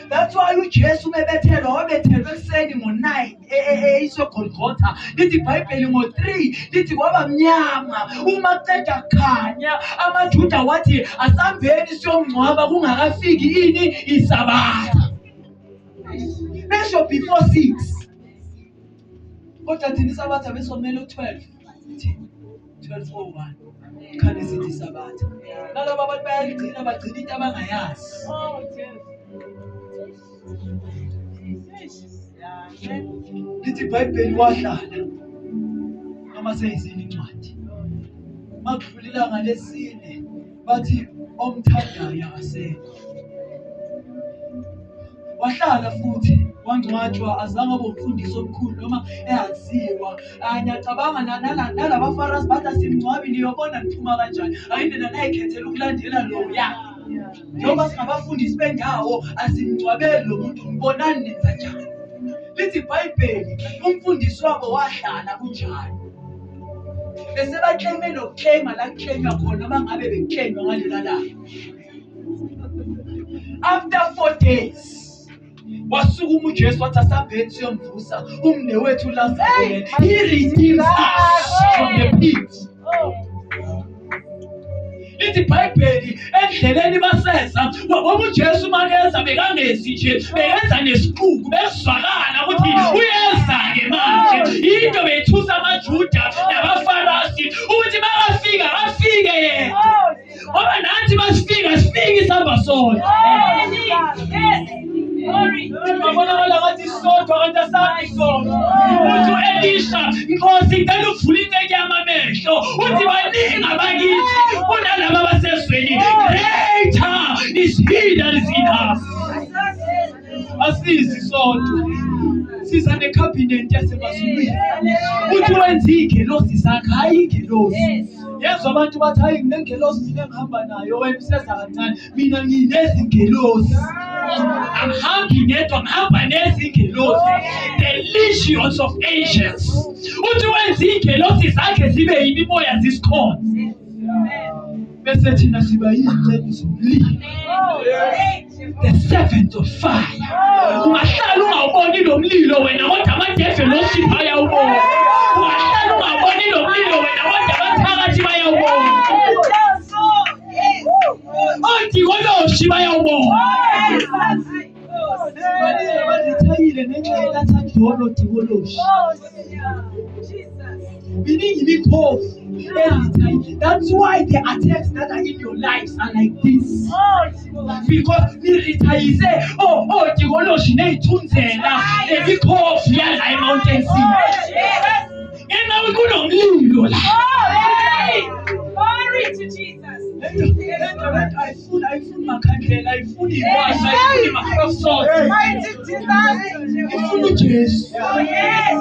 That's why uJesu mebethelwa wabethelwa ekuseni ngo-9 eSogolgotha, lithi iBhayibheli ngo-3 lithi kwaba mnyama. Uma kuceda kukhanya amaJuda wathi asambeni siyomngcwaba kungakafiki ini isabatha. Besho before 6. Kodwa thina isabatha besomele u-12. 12:01 khane sithi isabatha. Nalabo abantu bayaligcina bagcina into abangayazi. Lithi iBhayibheli wahlala noma seyizini incwadi. Makudlula ilanga lesine bathi omthandayo akasekho. Wahlala futhi wangcwatshwa, azange abe umfundisi omkhulu noma eyaziwa. Ngiyacabanga nalabaFarisi bathi asimngcwabi niyobona niphuma kanjani. Ayindlela nayikhethela ukulandela loya. Njengoba singabafundisi bendawo asimngcwabeli lo muntu, ngibonani nenza njani. Lithi iBhayibheli umfundisi wabo wahlala kunjani. Bese bakleyime nokukleyima la kukleyimwa khona bangabe bekuklenywa ngalela langa. After 4 days wasukuma uJesu wathi asambeni siyomvusa umnewethu Lazarus. He redeems us from the pit. Lithi iBhayibheli endleleni baseza ngoba uJesu makeza bekangezi nje, bekenza nesiquku, bezwakala ukuthi uyeza-ke manje. Into bethusa amaJuda nabaFarisi ukuthi makafika afike yena, ngoba nathi masifika sifike isihamba sodwa. Babonakala ngathi sodwa kanti asabi sodwa. Uthi u-Elisha, Nkosi ngicela uvule inceke yamamehlo, uthi baningi abakithi kunalaba abasezweni. Greater is he that is in us. Asizi sodwa, siza nekhabhinethi yasemazulwini. Uthi wenza igelosi zakhe, hayi igelosi. Yezwa abantu bathi hayi nginengelosi mina engihamba nayo, wena useza kancane. Mina nginezingelosi. Angihambi ngedwa, ngihamba nezingelosi. The legions of angels. Uthi wenza igelosi zakhe zibe yimimoya zisikhona. Bese thina siba yizicebo zomlilo. The servants of fire. Ungahlala ungawuboni lo mlilo wena, kodwa amadefe losipha ayawubona. Ungahlala ungawuboni lo mlilo wena, kodwa abaphakathi bayawubona. Odikoloshi bayawubona. Balithayile ngenxa yelathandolo odikoloshi. Meaning imikhosi elithayile. That's why the attacks that are in your lives are like this. Because niritayize odikoloshi neyithunzela nemikhosi yala eMountain Sea. Ngenxa kunomlilo la. Glory to Jesus. ayifuni makhandlela, ayifuni iwasha, ayifuni ma-soft. Mighty Jesus. Ifuna uJesu. Amen.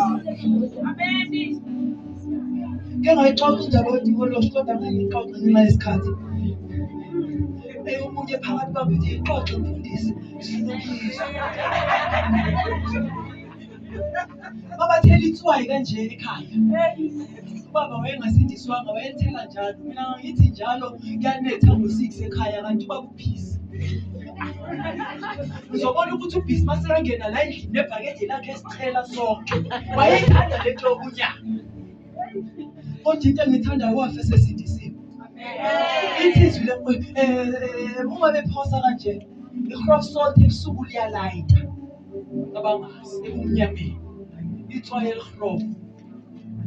Ngeke ngayixoxa indaba yodikoloshi kodwa ngangiyixoxa ngenxa yesikhathi. Omunye phakathi kwabo uthi ixoxe mfundisi, sifuna ukuyizwa. Babathela itswayi kanje ekhaya. Ubaba wayengasindiswanga, wayethela njalo. Mina ngithi njalo kuyanetha ngo-6 ekhaya, kanti ubaba uBhisi. Uzobona ukuthi uBhisi masengena la endlini nebhakede lakhe esichela sonke. Wayethanda lento yokunyaka. Kodwa into engiyithandayo wafe sesindisiwe. Ithi izwi uma bephosa kanje, i-crop salt ebusuku liyalayita. Abangazi ebumnyameni. Itswayi elihlophe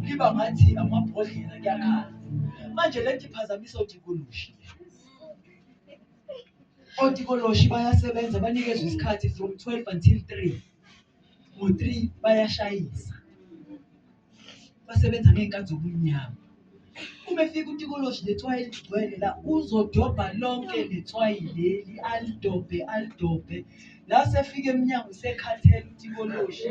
liba ngathi amabhodlela kuyakhala. Manje lento iphazamisa odikoloshi. Odikoloshi bayasebenza, banikezwe isikhathi from 12 until 3. Ngo-3 bayashayisa. Basebenza ngey'nkathi zobumnyama. Uma efika udikoloshi letswayi ligcwele la, uzodobha lonke letswayi leli, alidobhe. La sefika eminyango sekhathele udikoloshi.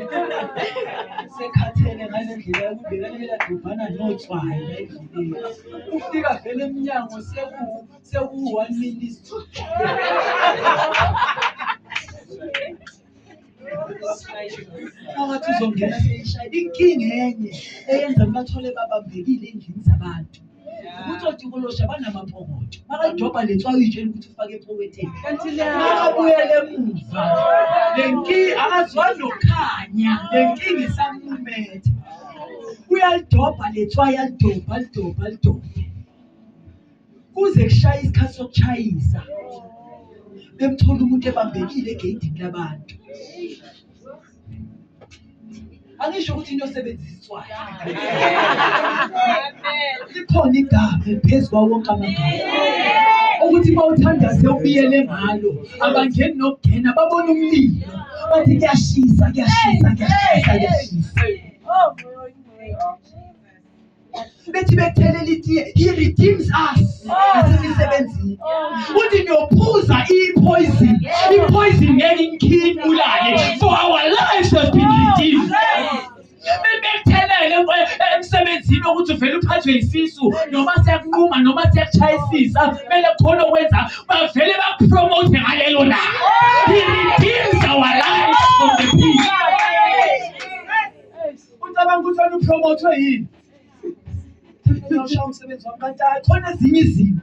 Sekhathele ngale ndlela yokubhekana dobhana notswayi la endleleni. Ufika vele eminyango seku-1 minute. Angathi uzongena seyishaya inkinga enye eyenza bathole babambekile endlini zabantu. Ukuthi otikolosha banamapokotho. Makajoba letswayo ijeni ukuthi ufake epoketheni. Makabuyele emuva. Lenkinga akazwani nokhanya. Lenkinga isamumethe. Uyalidobha letswayo alidobha. Kuze kushaya isikhathi sokuchayisa. Bemthola umuntu ebambekile egeyidini labantu. Angisho ukuthi into osebenzisa iswayo. Likhona igama phezu kwawo wonke amagama. Ukuthi bawuthandaze ubiyele ngalo. Abangeni nokugena babona umlilo. Bathi kuyashisa. Bethi bethelela itiye, he redeems us. Nasemisebenzini. Uthi niyophuza i-poison. I-poison ngeke inibulale. For our lives has been redeemed. Bebethelele emsebenzini ukuthi uvele uphathwe yisisu noma siyakunquma noma siyakuchayisisa kumele khona okwenza bavele bakupromote ngalelo langa. He redeems our lives from the pit. Ucabanga ukuthi upromotwe yini? Ngiyashaya umsebenzi wami kanti khona ezinye izinto